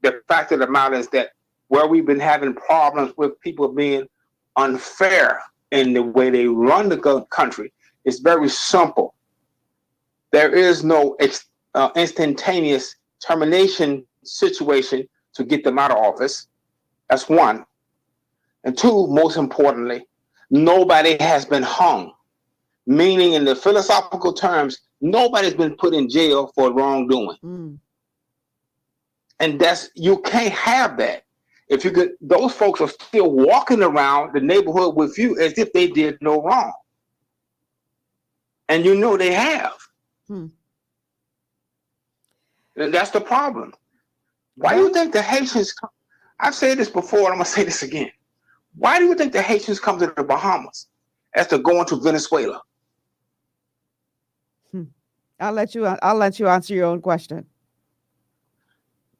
the fact of the matter is that where we've been having problems with people being unfair in the way they run the country is very simple. There is no instantaneous termination situation to get them out of office. That's one. And two, most importantly, nobody has been hung. Meaning, in the philosophical terms, nobody's been put in jail for wrongdoing. And you can't have that. If you could, those folks are still walking around the neighborhood with you as if they did no wrong. And you know they have. And that's the problem. Why do you think the Haitians come? I've said this before, and I'm going to say this again. Why do you think the Haitians come to the Bahamas as they're going to Venezuela? I'll let you answer your own question.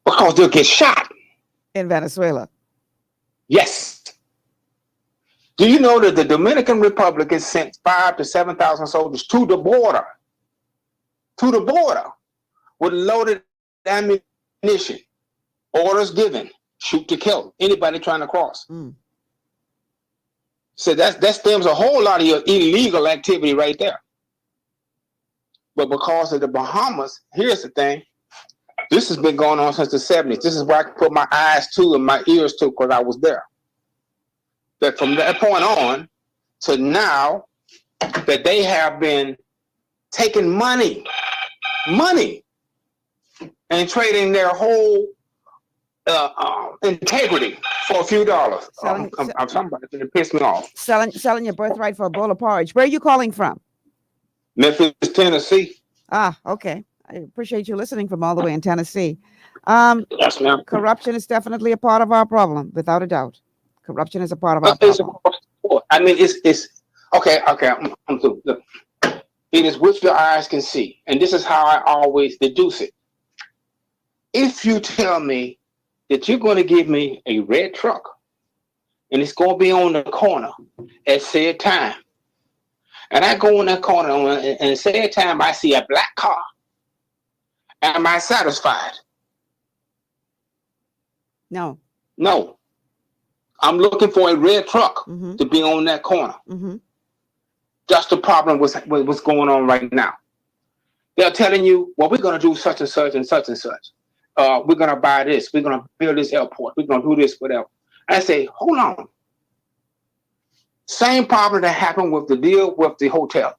Because they'll get shot. In Venezuela. Yes. Do you know that the Dominican Republic has sent 5,000 to 7,000 soldiers to the border? To the border with loaded ammunition. Orders given. Shoot to kill anybody trying to cross. So that stems a whole lot of your illegal activity right there. But because of the Bahamas, here's the thing. This has been going on since the 70s. This is where I can put my eyes to and my ears to because I was there. That from that point on to now, that they have been taking money, and trading their whole integrity for a few dollars. I'm somebody that pissed me off. Selling your birthright for a bowl of porridge. Where are you calling from? Memphis, Tennessee. Okay. I appreciate you listening from all the way in Tennessee. Yes, ma'am. Corruption is definitely a part of our problem, without a doubt. Corruption is a part of our It's problem. across the board. I mean, it's okay. Okay, I'm through. Look, it is what your eyes can see, and this is how I always deduce it. If you tell me that you're going to give me a red truck and it's going to be on the corner at said time, and I go in that corner and at said time I see a black car, am I satisfied? No. No. I'm looking for a red truck to be on that corner. That's the problem with what's going on right now. They're telling you, well, we're going to do such and such and such and such. We're going to buy this. We're going to build this airport. We're going to do this, whatever. I say, hold on. Same problem that happened with the deal with the hotel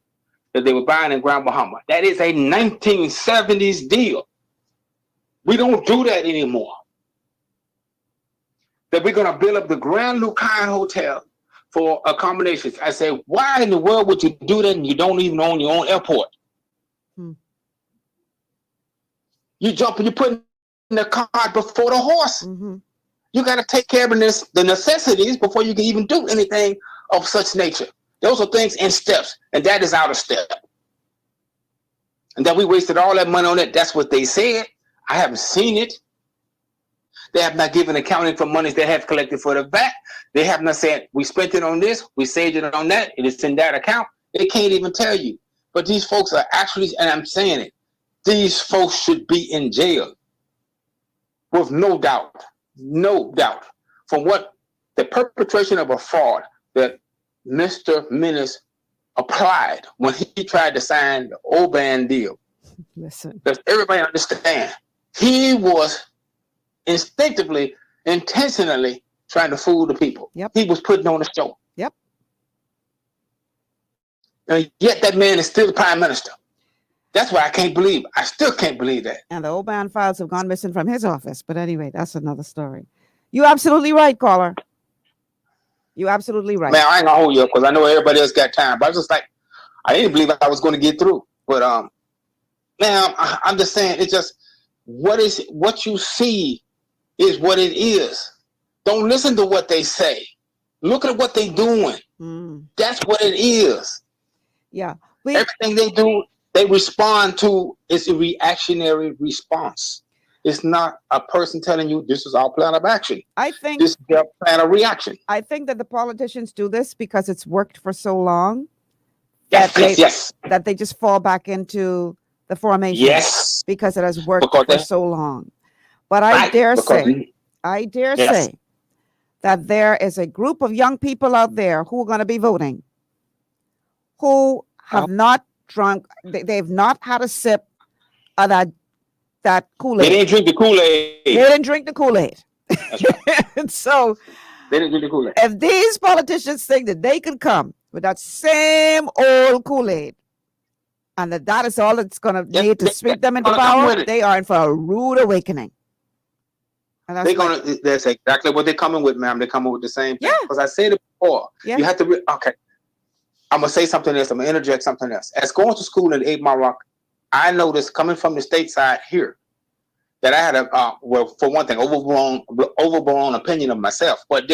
that they were buying in Grand Bahama. That is a 1970s deal. We don't do that anymore. That we're going to build up the Grand Lucan Hotel for accommodations. I say, why in the world would you do that and you don't even own your own airport? You jump and you put the cart before the horse. You got to take care of the necessities before you can even do anything of such nature. Those are things in steps, and that is out of step. And that we wasted all that money on it. That's what they said. I haven't seen it. They have not given accounting for monies they have collected for the VAT. They have not said, we spent it on this, we saved it on that, it is in that account. They can't even tell you. But these folks are actually, and I'm saying it, these folks should be in jail. With no doubt, from what the perpetration of a fraud that Mr. Menace applied when he tried to sign the Oban deal. Listen. Does everybody understand? He was instinctively, intentionally trying to fool the people. He was putting on a show. And yet that man is still the prime minister. That's why I can't believe. I still can't believe that. And the Oban files have gone missing from his office. But anyway, that's another story. You're absolutely right, caller. You're absolutely right. Man, I ain't gonna hold you up because I know everybody else got time. But I was just like, I didn't believe I was going to get through. But man, I'm just saying, it's just what you see is what it is. Don't listen to what they say. Look at what they're doing. That's what it is. Yeah. Everything they do, they respond to is a reactionary response. It's not a person telling you this is our plan of action. I think this is their plan of reaction. I think that the politicians do this because it's worked for so long. Yes, that they just fall back into the formation. Yes. Because it has worked for so long. But I dare say that there is a group of young people out there who are going to be voting who have not drunk, they've not had a sip of that Kool-Aid. They didn't drink the Kool-Aid. They didn't drink the Kool-Aid. That's right. And so they didn't drink the Kool-Aid. If these politicians think that they can come with that same old Kool-Aid and that is all that's going to need to sweep them into power, they are in for a rude awakening. And that's exactly what they're coming with, ma'am. They're coming with the same thing. Because I said it before. You have to, okay. I'm going to say something else. I'm going to interject something else. As going to school in 8 Mile Rock, I noticed coming from the stateside here that I had well, for one thing, overblown opinion of myself. But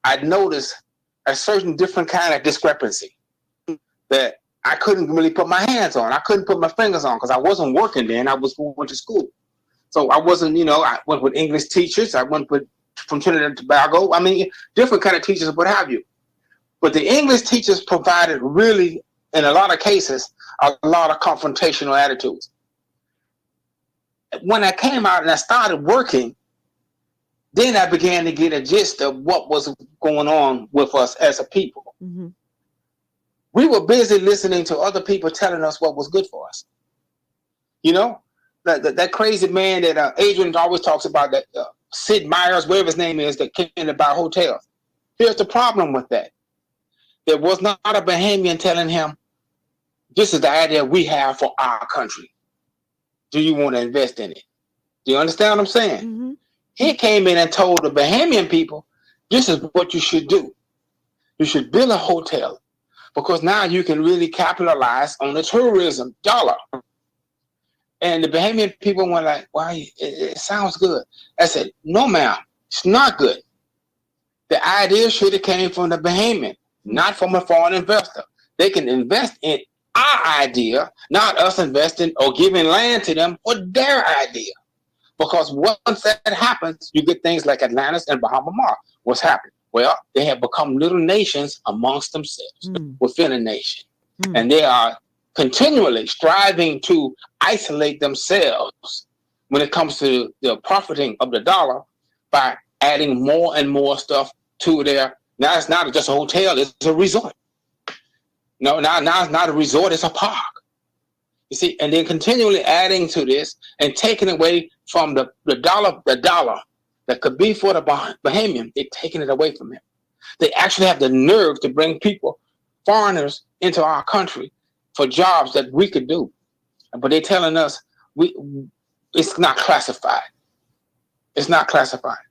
I noticed a certain different kind of discrepancy that I couldn't really put my hands on. I couldn't put my fingers on because I wasn't working then. I was going to school. So I wasn't, I went with English teachers. I went from Trinidad and Tobago. I mean, different kind of teachers, what have you. But the English teachers provided really, in a lot of cases, a lot of confrontational attitudes. When I came out and I started working, then I began to get a gist of what was going on with us as a people. Mm-hmm. We were busy listening to other people telling us what was good for us. That crazy man that Adrian always talks about, that Sid Meier's, whatever his name is, that came in about hotels. Here's the problem with that. There was not a Bahamian telling him, this is the idea we have for our country. Do you want to invest in it? Do you understand what I'm saying? Mm-hmm. He came in and told the Bahamian people, this is what you should do. You should build a hotel because now you can really capitalize on the tourism dollar. And the Bahamian people were like, "Wow, it sounds good." I said, "No, ma'am, it's not good. The idea should have came from the Bahamian, not from a foreign investor. They can invest in our idea, not us investing or giving land to them for their idea. Because once that happens, you get things like Atlantis and Bahama Mar. What's happened? Well, they have become little nations amongst themselves within a nation. And they are continually striving to isolate themselves when it comes to the profiting of the dollar by adding more and more stuff to their. Now it's not just a hotel, it's a resort. No, now it's not a resort, it's a park. You see, and then continually adding to this and taking away from the dollar that could be for the Bahamian, they're taking it away from him. They actually have the nerve to bring people, foreigners, into our country for jobs that we could do. But they're telling us it's not classified. It's not classified.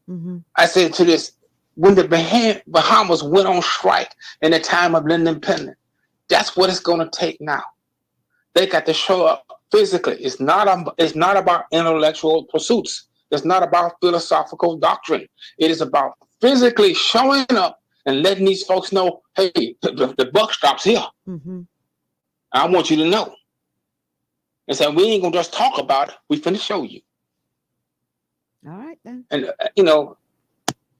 I said to this, when the Bahamas went on strike in the time of independence, that's what it's going to take now. They got to show up physically. It's not about intellectual pursuits. It's not about philosophical doctrine. It is about physically showing up and letting these folks know, hey, the buck stops here. I want you to know. And so we ain't gonna just talk about it. We finna show you. All right then. And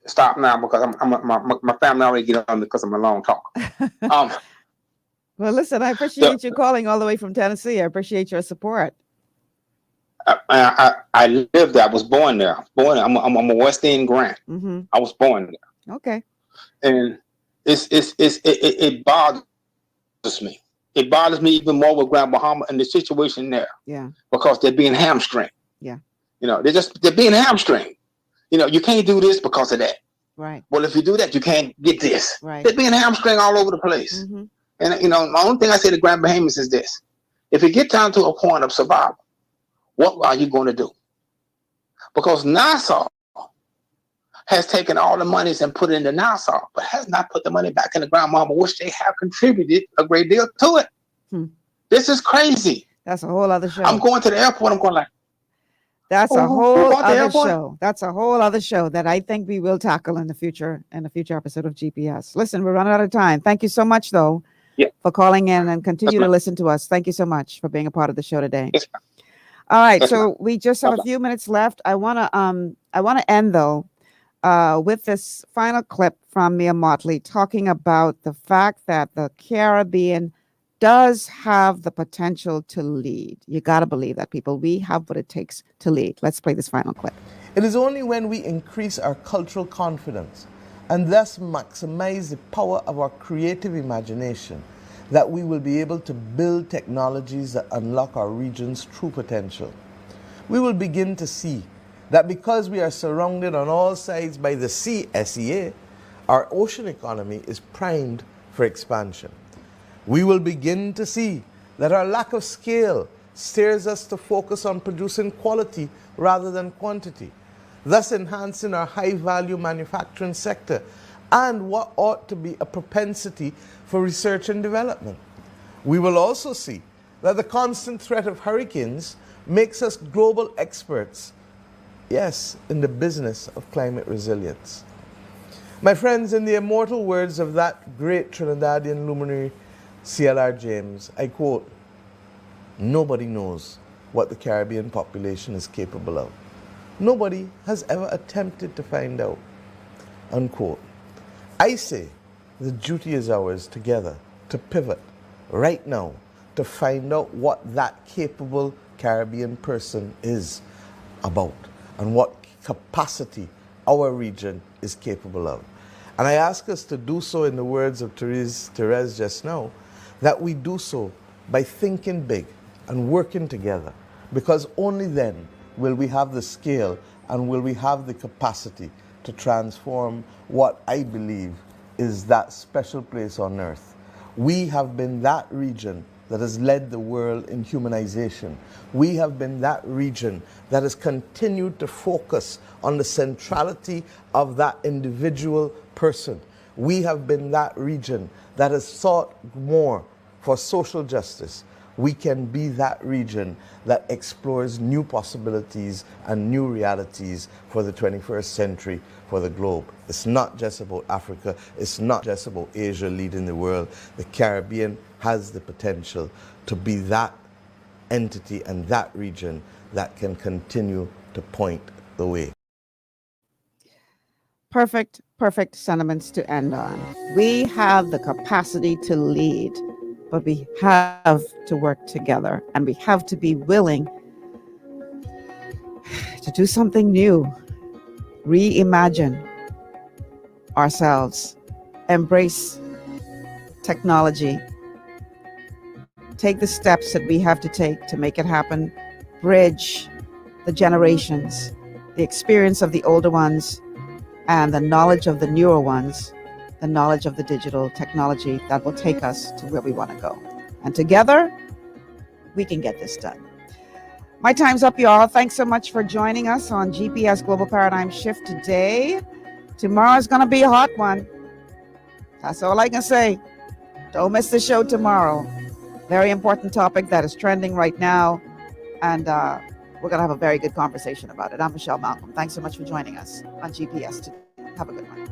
stop now because my family already get on me because I'm a long talker. Well, listen, I appreciate you calling all the way from Tennessee. I appreciate your support. I lived there. I was born there. I'm a West End Grant. I was born there. Okay. And it bothers me. It bothers me even more with Grand Bahama and the situation there. Yeah. Because they're being hamstringed. Yeah. They're being hamstringed. You can't do this because of that. Right. Well, if you do that, you can't get this. Right. They're being hamstringed all over the place. And the only thing I say to Grand Bahamians is this: if you get down to a point of survival, what are you going to do? Because Nassau has taken all the monies and put it into Nassau, but has not put the money back in the Grand Bahama, which they have contributed a great deal to it. This is crazy. That's a whole other show. I'm going to the airport. I'm going like, that's a whole other show. That's a whole other show that I think we will tackle in a future episode of GPS. Listen, we're running out of time. Thank you so much, though, for calling in and continue to listen to us. Thank you so much for being a part of the show today. All right, so we just have a few minutes left. I want to end though with this final clip from Mia Motley talking about the fact that the Caribbean does have the potential to lead. You got to believe that, people. We have what it takes to lead. Let's play this final clip. It is only when we increase our cultural confidence and thus maximize the power of our creative imagination that we will be able to build technologies that unlock our region's true potential. We will begin to see that because we are surrounded on all sides by the sea, SEA, our ocean economy is primed for expansion. We will begin to see that our lack of scale steers us to focus on producing quality rather than quantity, thus enhancing our high-value manufacturing sector and what ought to be a propensity for research and development. We will also see that the constant threat of hurricanes makes us global experts, yes, in the business of climate resilience. My friends, in the immortal words of that great Trinidadian luminary, C.L.R. James, I quote, "Nobody knows what the Caribbean population is capable of. Nobody has ever attempted to find out," unquote. I say the duty is ours together to pivot right now to find out what that capable Caribbean person is about and what capacity our region is capable of. And I ask us to do so in the words of Therese just now, that we do so by thinking big and working together, because only then will we have the scale and will we have the capacity to transform what I believe is that special place on earth. We have been that region that has led the world in humanization. We have been that region that has continued to focus on the centrality of that individual person. We have been that region that has sought more for social justice. We can be that region that explores new possibilities and new realities for the 21st century for the globe. It's not just about Africa. It's not just about Asia leading the world. The Caribbean has the potential to be that entity and that region that can continue to point the way. Perfect sentiments to end on. We have the capacity to lead, but we have to work together, and we have to be willing to do something new, reimagine ourselves, embrace technology, take the steps that we have to take to make it happen, bridge the generations, the experience of the older ones, and the knowledge of the newer ones, the knowledge of the digital technology that will take us to where we want to go. And together, we can get this done. My time's up, y'all. Thanks so much for joining us on GPS Global Paradigm Shift today. Tomorrow's going to be a hot one. That's all I can say. Don't miss the show tomorrow. Very important topic that is trending right now. And we're going to have a very good conversation about it. I'm Michelle Malcolm. Thanks so much for joining us on GPS today. Have a good one.